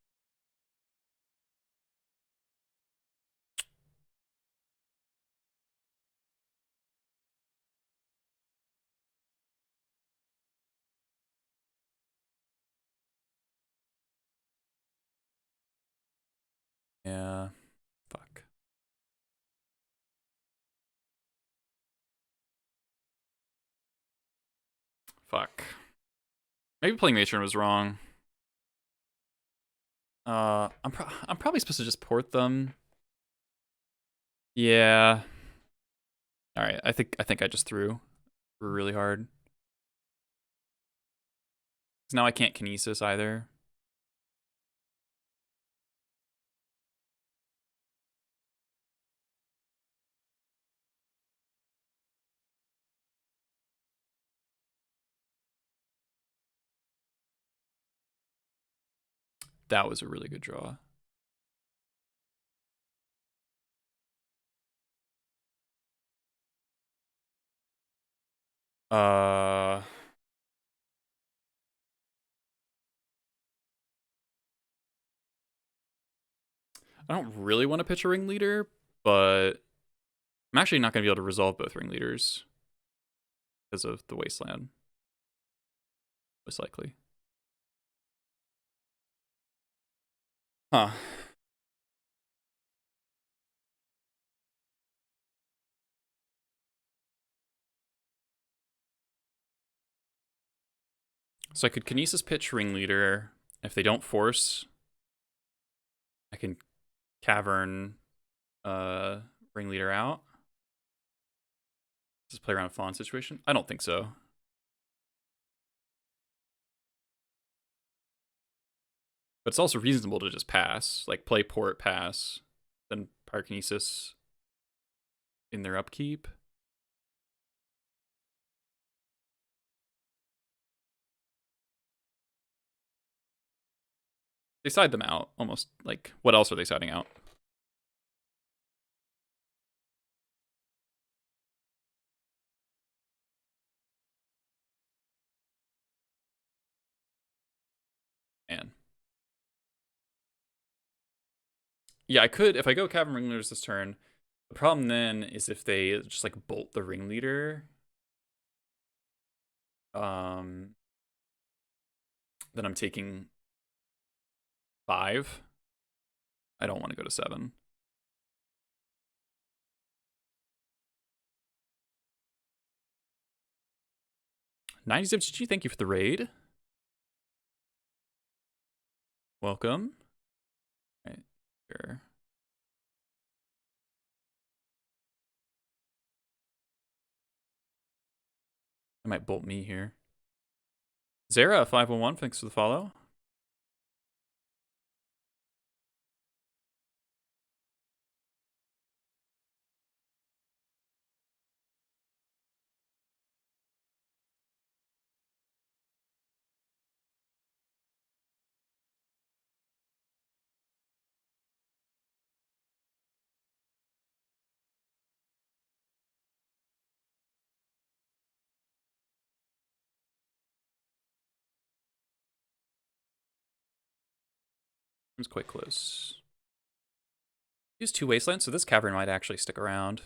Yeah. Fuck. Fuck. Maybe playing Matron was wrong. I'm probably supposed to just port them. Yeah. All right. I think I just threw really hard. 'Cause now I can't Kinesis either. That was a really good draw. Uh, I don't really want to pitch a ringleader, but I'm actually not going to be able to resolve both ringleaders because of the wasteland. Most likely. Huh. So I could Kinesis pitch ringleader. If they don't force, I can Cavern ringleader out. Does this play around a fawn situation? I don't think so. But it's also reasonable to just pass. Like play port, pass, then Pyrokinesis in their upkeep. They side them out almost. Like, what else are they siding out? Man. Yeah, I could, if I go Cavern Ringleaders this turn, the problem then is if they just like bolt the Ringleader, then I'm taking 5. I don't want to go to 7. $90 thank you for the raid. Welcome. All right, sure. I might bolt me here. Zara 511, thanks for the follow. It was quite close. Use 2 Wastelands, so this Cavern might actually stick around.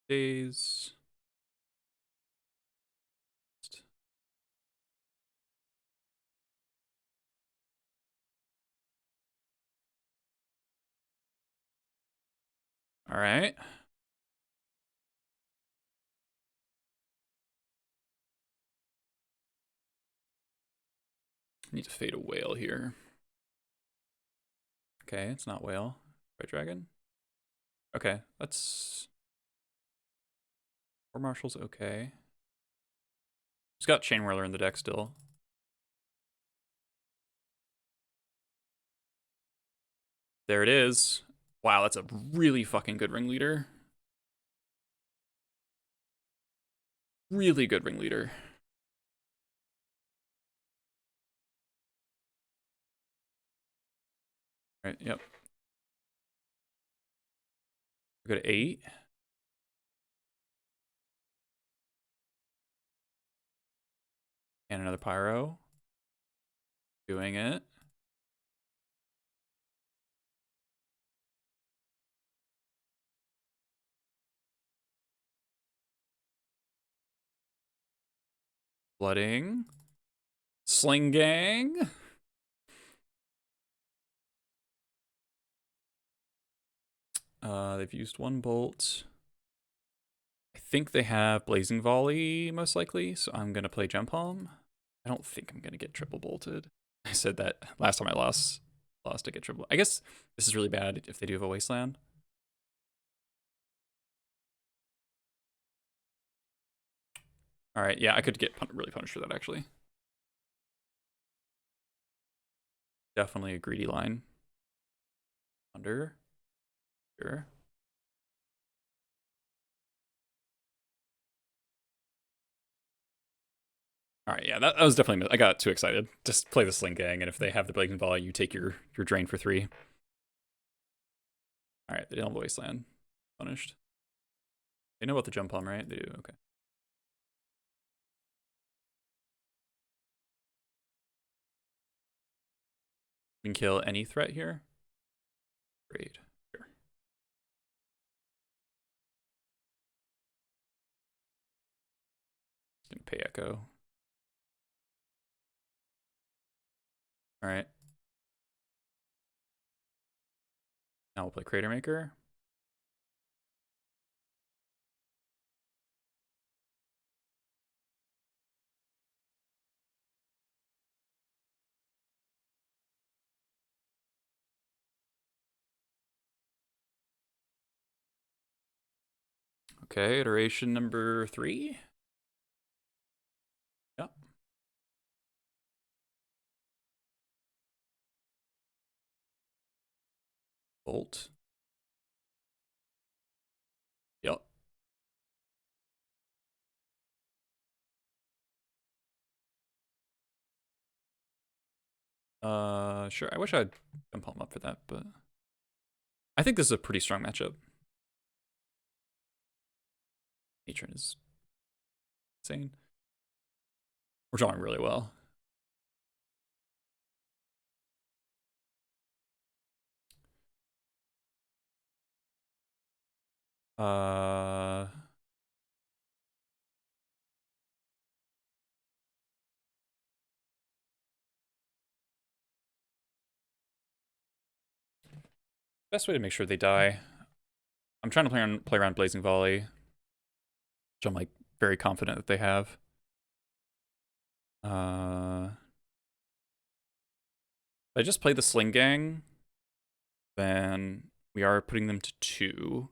Days. All right. Need to fade a whale here. Okay, it's not whale. Red dragon. Okay, that's... War Marshal's okay. He's got Chain Whirler in the deck still. There it is. Wow, that's a really fucking good ringleader. Really good ringleader. All right, yep. We go to 8. And another pyro. Doing it. Flooding. Sling gang. They've used 1 bolt. I think they have Blazing Volley, most likely, so I'm going to play Gem Palm. I don't think I'm going to get triple bolted. I said that last time I lost to get triple. I guess this is really bad if they do have a Wasteland. All right, yeah, I could get really punished for that, actually. Definitely a greedy line. Under. Sure. All right, yeah, that was definitely. I got too excited. Just play the Sling Gang, and if they have the Blazing Volley, you take your drain for 3. All right, they don't have a Wasteland. Punished. They know about the Jump Palm, right? They do. Okay. We can kill any threat here. Great. Sure. Gonna pay Echo. All right. Now we'll play Crater Maker. Okay, iteration number 3. Yep. Bolt. Yep. Sure. I wish I'd jump home up for that, but I think this is a pretty strong matchup. Matron is insane. We're drawing really well. Best way to make sure they die. I'm trying to play around Blazing Volley, which I'm like very confident that they have. If I just play the Sling Gang, then we are putting them to 2.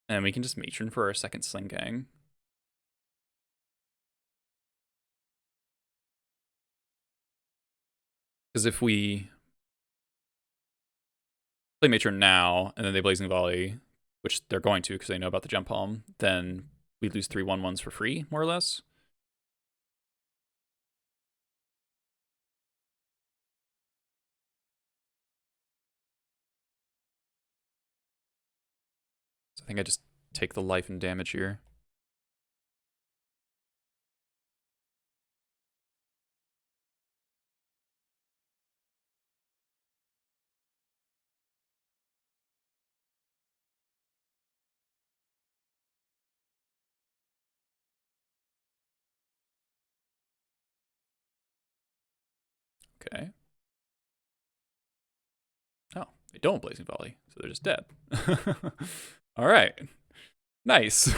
And we can just Matron for our second Sling Gang. Because if we play Matron now, and then they Blazing Volley, which they're going to because they know about the Jump Palm, then we lose 3 1/1s for free, more or less. So I think I just take the life and damage here. Okay. Oh, they don't Blazing Volley, so they're just dead. All right. Nice.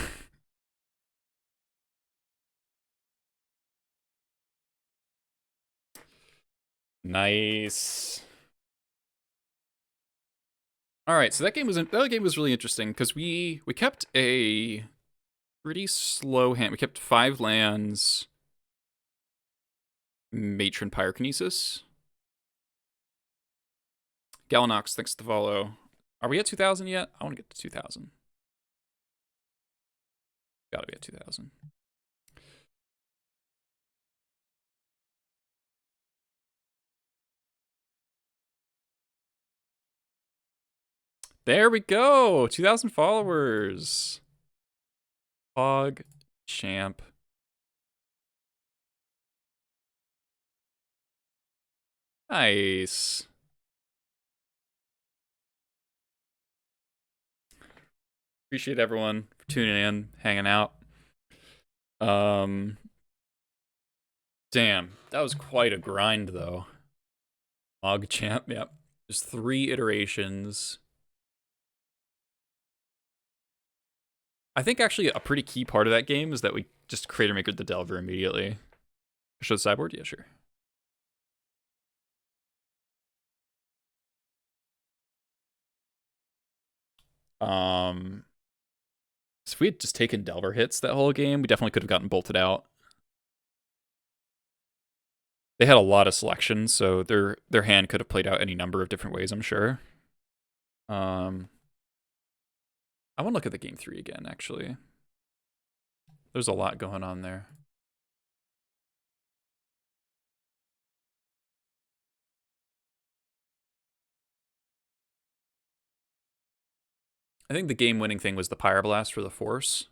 Nice. All right, so that game was really interesting because we kept a pretty slow hand. We kept 5 lands, Matron Pyrokinesis. Galanox, thanks to follow. Are we at 2,000 yet? I want to get to 2,000. Gotta be at 2,000. There we go. 2,000 followers. Hog champ. Nice. Appreciate everyone for tuning in, hanging out. Damn, that was quite a grind though. Hog champ, yep. Just 3 iterations. I think actually a pretty key part of that game is that we just Creator Maker the Delver immediately. Show the sideboard? Yeah, sure. So if we had just taken Delver hits that whole game, we definitely could have gotten bolted out. They had a lot of selections, so their hand could have played out any number of different ways, I'm sure. I want to look at the game 3 again, actually. There's a lot going on there. I think the game-winning thing was the Pyroblast for the Force.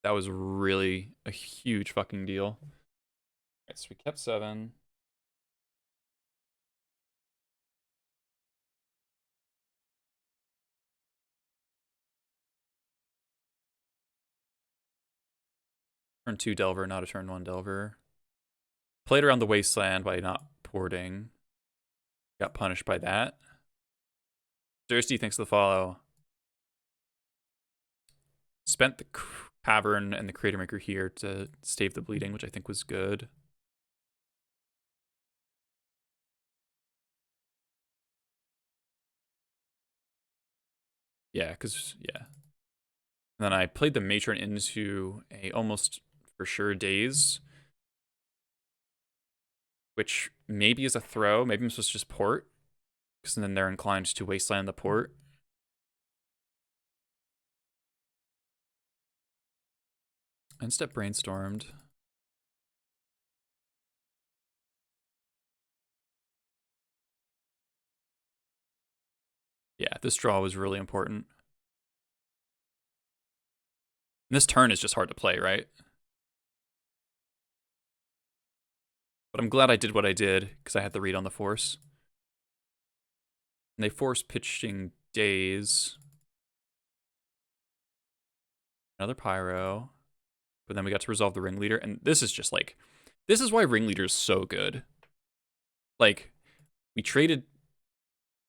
That was really a huge fucking deal. All right, so we kept 7. Turn 2 Delver, not a turn 1 Delver. Played around the Wasteland by not porting. Got punished by that. Thirsty, thanks for the follow. Spent the Cavern and the Creator Maker here to stave the bleeding, which I think was good. Yeah, because, yeah. And then I played the Matron into a almost for sure Daze, which maybe is a throw. Maybe I'm supposed to just port, because then they're inclined to Wasteland the port. Instead brainstormed. Yeah, this draw was really important. And this turn is just hard to play, right? But I'm glad I did what I did, because I had the read on the Force. And they force pitching Daze. Another Pyro. But then we got to resolve the Ringleader. And this is just like, this is why Ringleader is so good. Like, we traded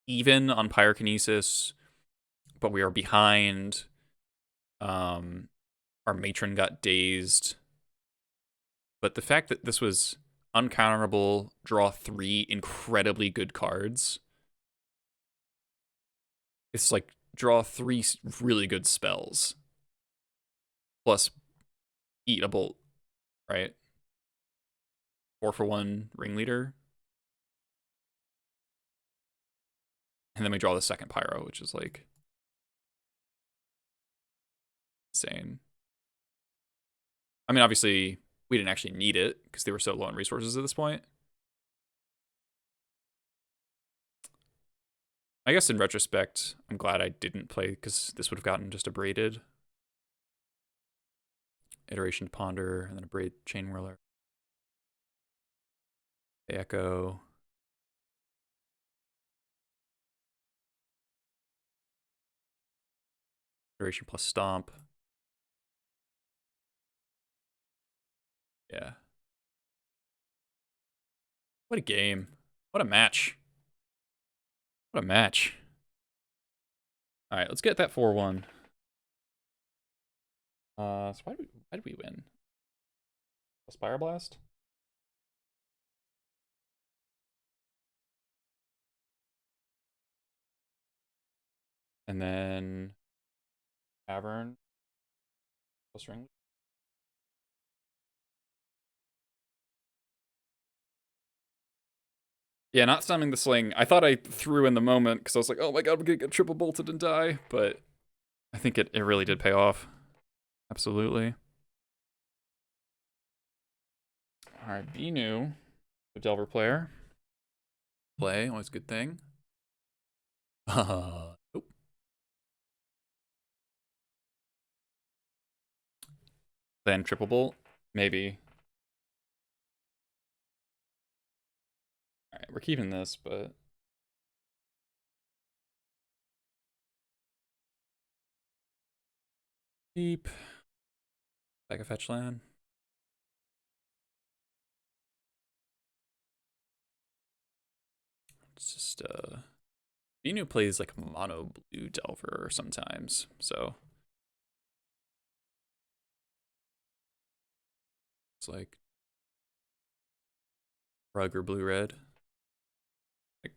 even on Pyrokinesis, but we are behind. Our Matron got dazed. But the fact that this was uncounterable, draw 3 incredibly good cards. It's like draw 3 really good spells. Plus eat a bolt, right? 4-for-1 Ringleader. And then we draw the second Pyro, which is like insane. I mean, obviously, we didn't actually need it because they were so low on resources at this point. I guess in retrospect, I'm glad I didn't play because this would have gotten just abraded. Iteration to Ponder, and then a braid Chain Whirler. Echo. Iteration plus Stomp. Yeah. What a game. What a match. What a match. All right, let's get that 4-1. So why did we win? Spire Blast? And then Cavern. Plus Ring. Yeah, not stemming the sling. I thought I threw in the moment because I was like, oh my god, we're gonna get triple bolted and die. But I think it really did pay off. Absolutely. All right, be new. The Delver player. Play, always a good thing. Oh. Then triple bolt, maybe. All right, we're keeping this, but deep. Back of fetch land. It's just Binu plays like mono blue Delver sometimes, so it's like rug or blue red. Like,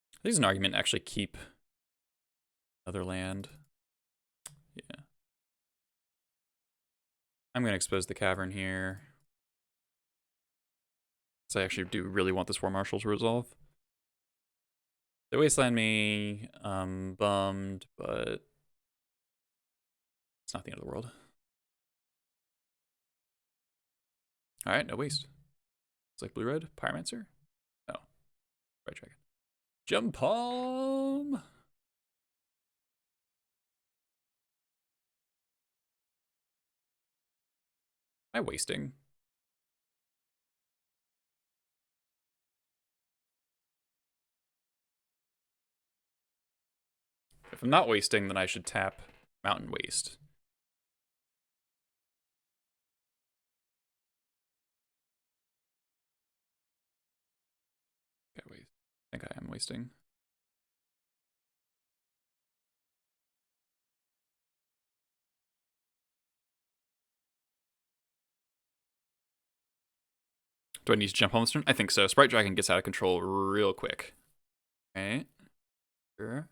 I think there's an argument to actually keep another land. Yeah. I'm gonna expose the cavern here. So I actually do really want this War Marshal to resolve. They wasteland me, bummed, but it's not the end of the world. Alright, no waste. It's like blue-red, Pyromancer? No. Right dragon. Jump Palm! Am I wasting? If I'm not wasting, then I should tap Mountain Waste. Okay, wait. I think I am wasting. Do I need to jump home this turn? I think so. Sprite Dragon gets out of control real quick. Okay. Sure.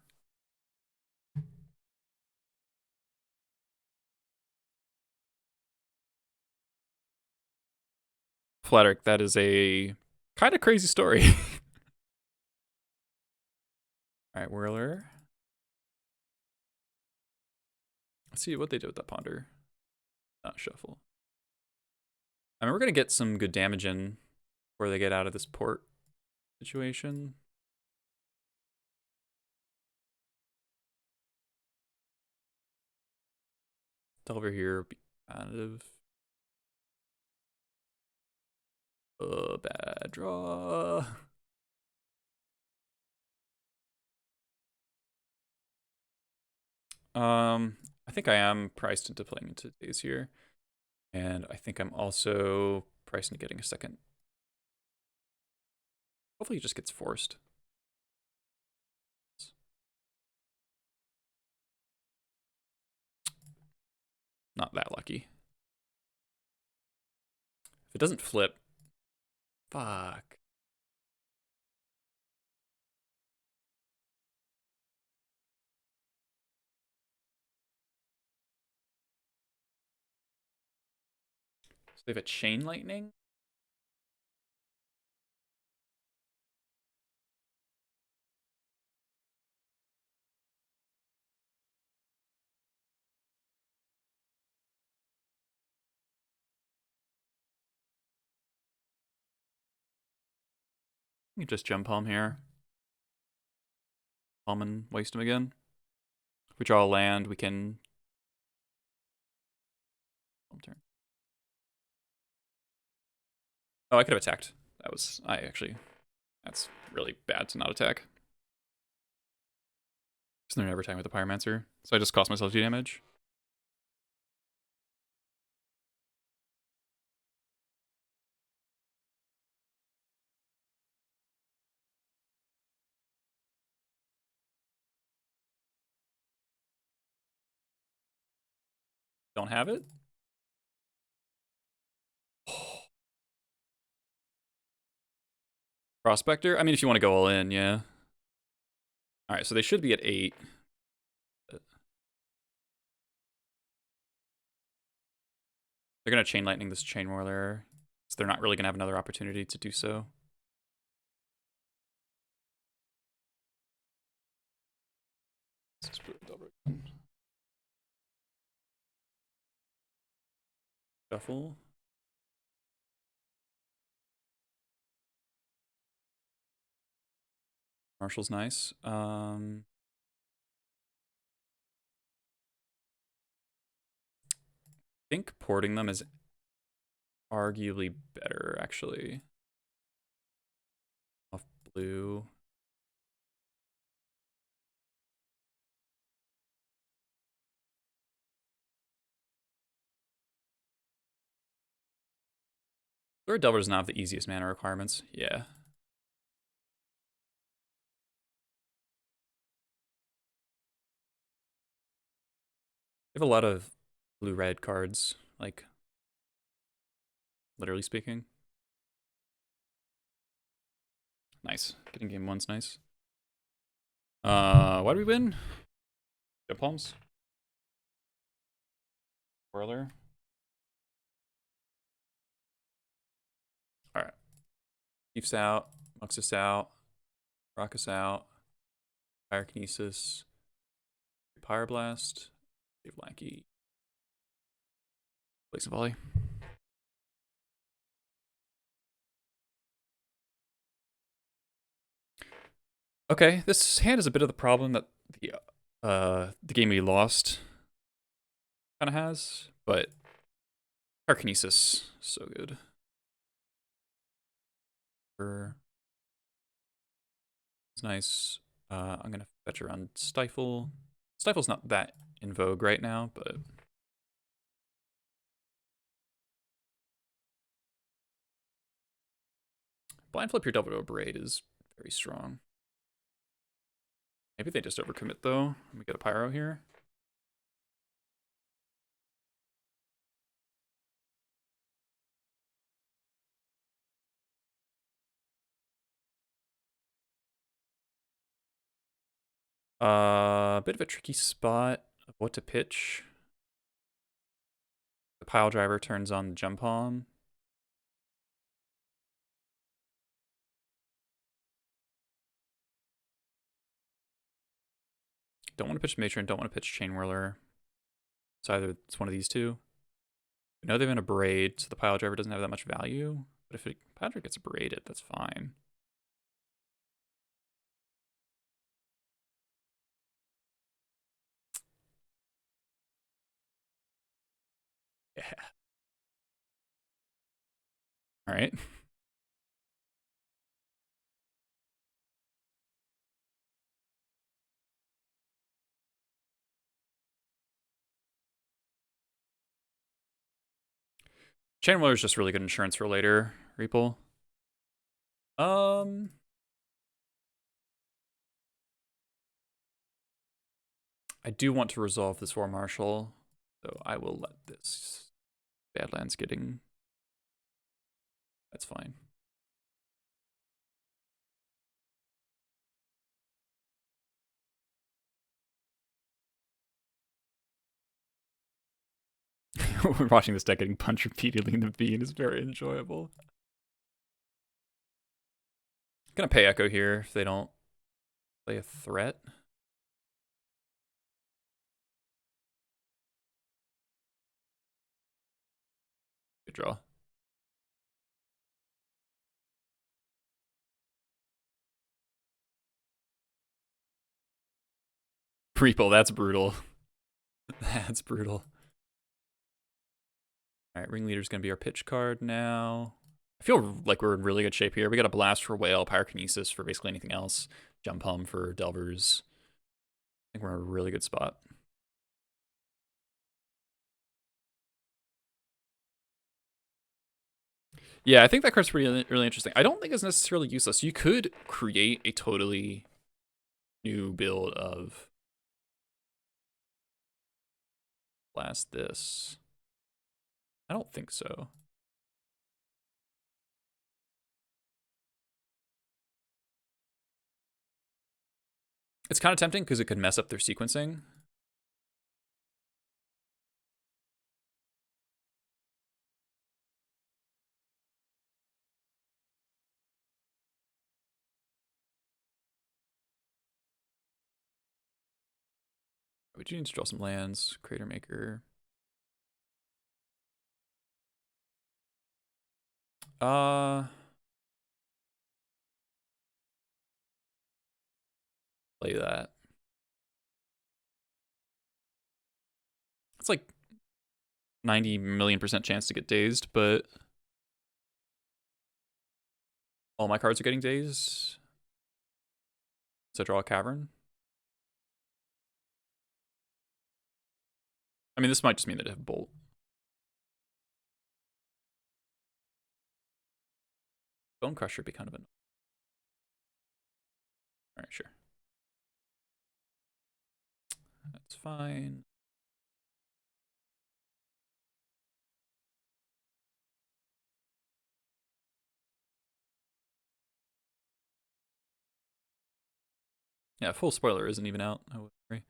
Flateric, that is a kind of crazy story. Alright, Whirler. Let's see what they did with that Ponder. Not shuffle. I mean, we're going to get some good damage in before they get out of this port situation. Delver here, be kind of bad draw. I think I am priced into playing into days here. And I think I'm also priced into getting a second. Hopefully he just gets forced. Not that lucky. If it doesn't flip, fuck. So they have a Chain Lightning. You can just jump home here. Home and waste him again. If we draw a land, we can home turn. Oh, I could have attacked. That's really bad to not attack. So they're never attacking with the Pyromancer. So I just cost myself 2 damage. Don't have it. Prospector? I mean, if you want to go all in, yeah. Alright, so they should be at 8. They're going to Chain Lightning this Chain Whirler. So they're not really going to have another opportunity to do so. Shuffle. Marshall's nice. I think porting them is arguably better, actually. Off blue. Lord Delver does not have the easiest mana requirements. Yeah. They have a lot of blue-red cards, like, literally speaking. Nice. Getting game one's nice. Why do we win? Jump palms? Whirler. Alright. Chiefs out. Muxus out. Rockus out. Pyrokinesis. Pyroblast. Dave Lackey. Place a volley. Okay, this hand is a bit of the problem that the game we lost kind of has, but Pyrokinesis, so good. It's nice. I'm gonna fetch around Stifle. Stifle's not that in vogue right now, but blind flip your double to a braid is very strong. Maybe they just overcommit though. We get a pyro here. A bit of a tricky spot of what to pitch. The pile driver turns on the jump palm. Don't want to pitch Matron, don't want to pitch Chain Whirler. It's one of these two. I know they've been a braid, so the pile driver doesn't have that much value. But if pile driver gets braided, that's fine. Yeah. All right. Chain Whirler is just really good insurance for later, Reaple. I do want to resolve this War Marshal, so I will let this Badlands getting. That's fine. We're watching this deck getting punched repeatedly in the bean is very enjoyable. Gonna pay Echo here if they don't play a threat. Good draw. Reaple, that's brutal. That's brutal. Alright, Ringleader's gonna be our pitch card now. I feel like we're in really good shape here. We got a Blast for Whale, Pyrokinesis for basically anything else, Jump Hum for Delvers. I think we're in a really good spot. Yeah, I think that card's really, really interesting. I don't think it's necessarily useless. You could create a totally new build of Blast this. I don't think so. It's kind of tempting because it could mess up their sequencing. we do need to draw some lands. Crater Maker. Play that. It's like 90 million% chance to get dazed, but all my cards are getting dazed. So draw a Cavern. I mean, this might just mean that I have Bolt. Bone Crusher would be kind of an. Alright, sure. That's fine. Yeah, full spoiler isn't even out. I would agree.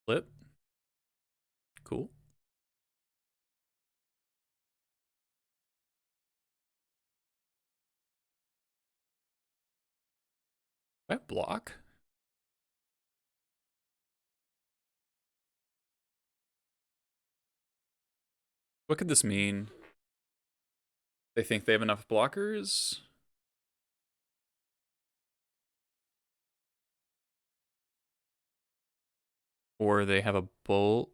Flip. Cool. Do I block? What could this mean? They think they have enough blockers? Or they have a Bolt?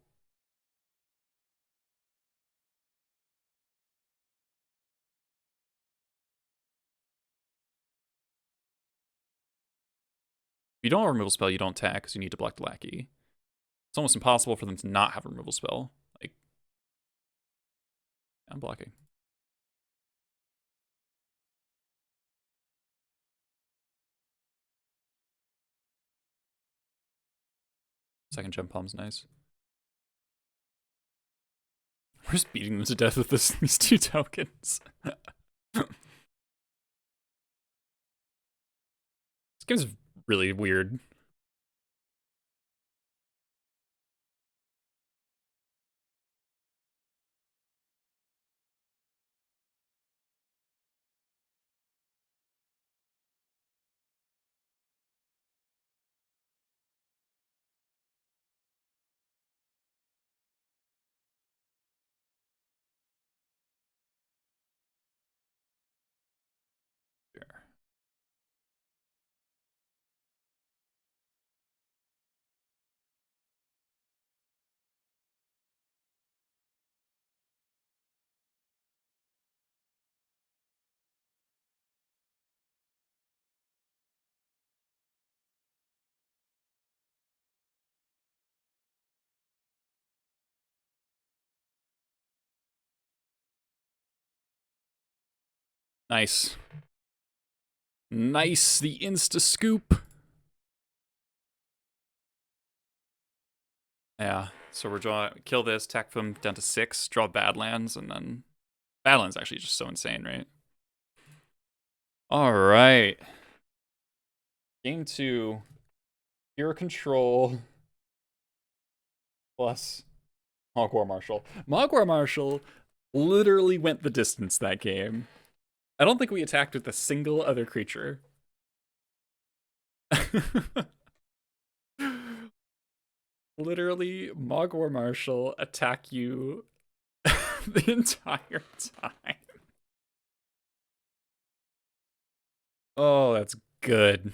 If you don't have a removal spell, you don't attack because you need to block the lackey. It's almost impossible for them to not have a removal spell. Like, I'm blocking. Second Gem Palm's nice. We're just beating them to death with these 2 tokens. This game's really weird. Nice. Nice, the insta-scoop. Yeah, so we're drawing, kill this, attack them down to 6, draw Badlands, and then Badlands actually just so insane, right? All right. Game 2, Pure Control plus Mogwar Marshal. Mogwar Marshal literally went the distance that game. I don't think we attacked with a single other creature. Literally, Mogwar Marshal attack you the entire time. Oh, that's good.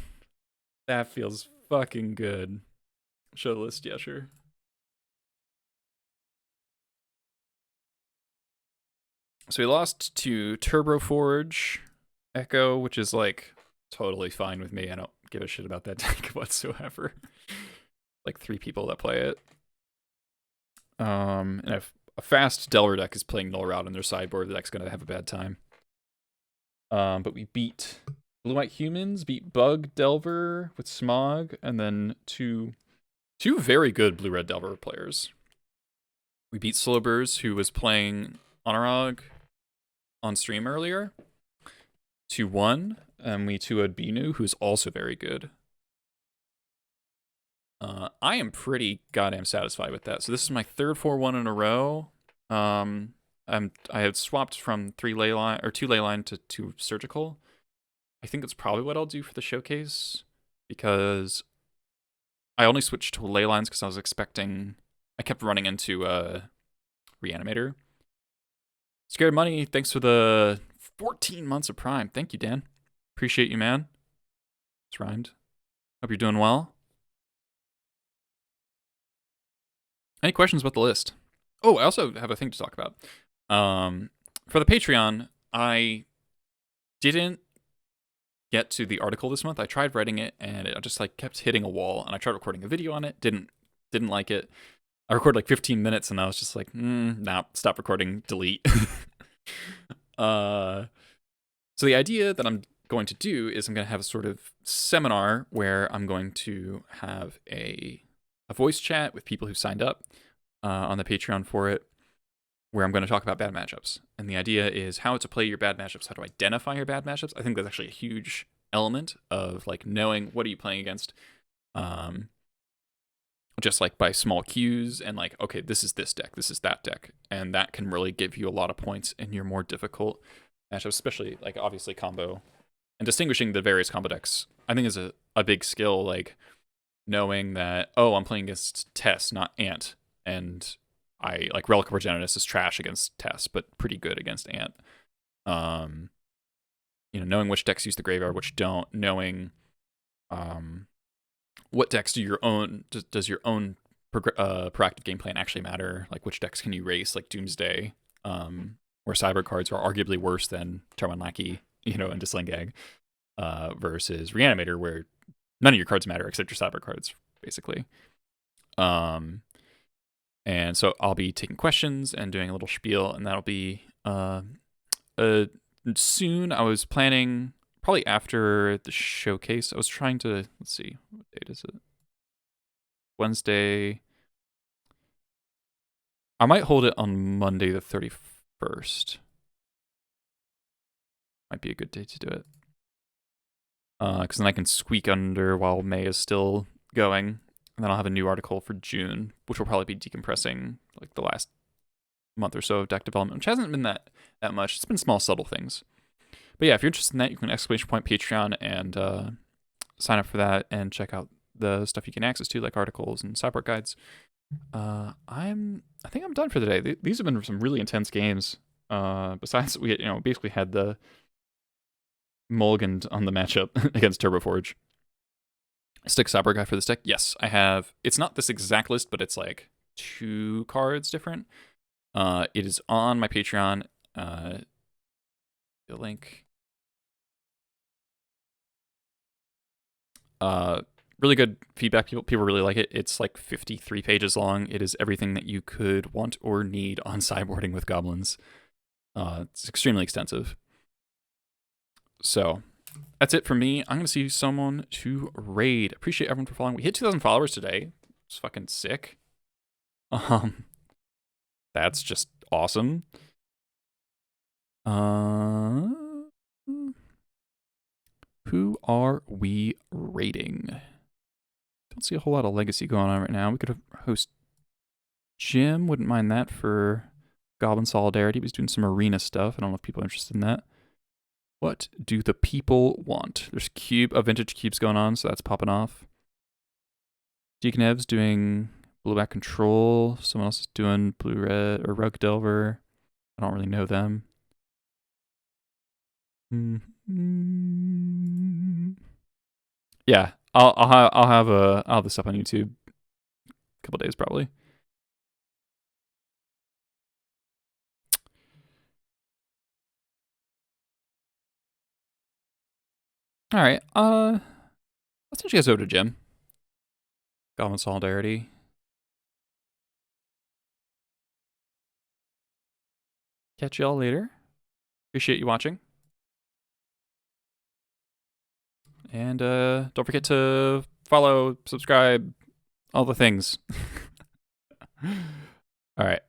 That feels fucking good. Show the list, yeah, sure. So we lost to Turbo Forge Echo, which is like totally fine with me. I don't give a shit about that deck whatsoever. Like 3 people that play it. And if a fast Delver deck is playing Null Route on their sideboard, the deck's gonna have a bad time. But we beat Blue White Humans, beat Bug Delver with Smog, and then two very good Blue Red Delver players. We beat Slowburs, who was playing Honorog on stream earlier, 2-1, and we 2-0'd Binu, who's also very good. I am pretty goddamn satisfied with that. So this is my 3rd 4-1 in a row. I had swapped from 3 ley line or 2 ley line to 2 surgical. I think that's probably what I'll do for the showcase, because I only switched to ley lines because I kept running into Reanimator. Scared Money, thanks for the 14 months of Prime. Thank you, Dan. Appreciate you, man. It's rhymed. Hope you're doing well. Any questions about the list? Oh, I also have a thing to talk about. For the Patreon, I didn't get to the article this month. I tried writing it, and it just like kept hitting a wall. And I tried recording a video on it. Didn't like it. I recorded like 15 minutes, and I was just like, nah, stop recording, delete. So the idea that I'm going to do is I'm going to have a sort of seminar where I'm going to have a voice chat with people who signed up on the Patreon for it, where I'm going to talk about bad matchups. And the idea is how to play your bad matchups, how to identify your bad matchups. I think that's actually a huge element of like knowing what are you playing against, just like by small cues, and like, okay, this is this deck, this is that deck. And that can really give you a lot of points in your more difficult matchups, especially like obviously combo. And distinguishing the various combo decks, I think is a big skill, like knowing that, oh, I'm playing against Tess, not Ant. And I like Relic of Progenitus is trash against Tess, but pretty good against Ant. Knowing which decks use the graveyard, which don't, knowing what decks does your own proactive game plan actually matter, like which decks can you race, like Doomsday, where cyber cards are arguably worse than Tarwan Lackey, and Dislingag, versus Reanimator, where none of your cards matter except your cyber cards, basically. And so I'll be taking questions and doing a little spiel, and that'll be soon. I was planning probably after the showcase. I was trying to, let's see, what date is it? Wednesday. I might hold it on Monday the 31st. Might be a good day to do it. Because then I can squeak under while May is still going. And then I'll have a new article for June, which will probably be decompressing like the last month or so of deck development, which hasn't been that much. It's been small, subtle things. But yeah, if you're interested in that, you can ! Patreon and sign up for that and check out the stuff you can access to, like articles and sideboard guides. I think I'm done for today. These have been some really intense games. Besides, we basically had the mulliganed on the matchup against Turboforge. Stick cyber guy for this deck. Yes, I have. It's not this exact list, but it's like 2 cards different. It is on my Patreon. The link. Really good feedback. People really like it. It's like 53 pages long. It is everything that you could want or need on sideboarding with Goblins. It's extremely extensive. So that's it for me. I'm going to see someone to raid. Appreciate everyone for following. We hit 2,000 followers today. It's fucking sick. That's just awesome. Who are we raiding? Don't see a whole lot of legacy going on right now. We could host Jim. Wouldn't mind that for Goblin Solidarity. He's doing some arena stuff. I don't know if people are interested in that. What do the people want? There's vintage cubes going on, so that's popping off. Deacon Ev's doing blue-black control. Someone else is doing blue-red or Rug Delver. I don't really know them. Yeah, I'll have this up on YouTube a couple days probably. All right. Let's send you guys over to Jim. Goblin Solidarity. Catch y'all later. Appreciate you watching. And don't forget to follow, subscribe, all the things. All right.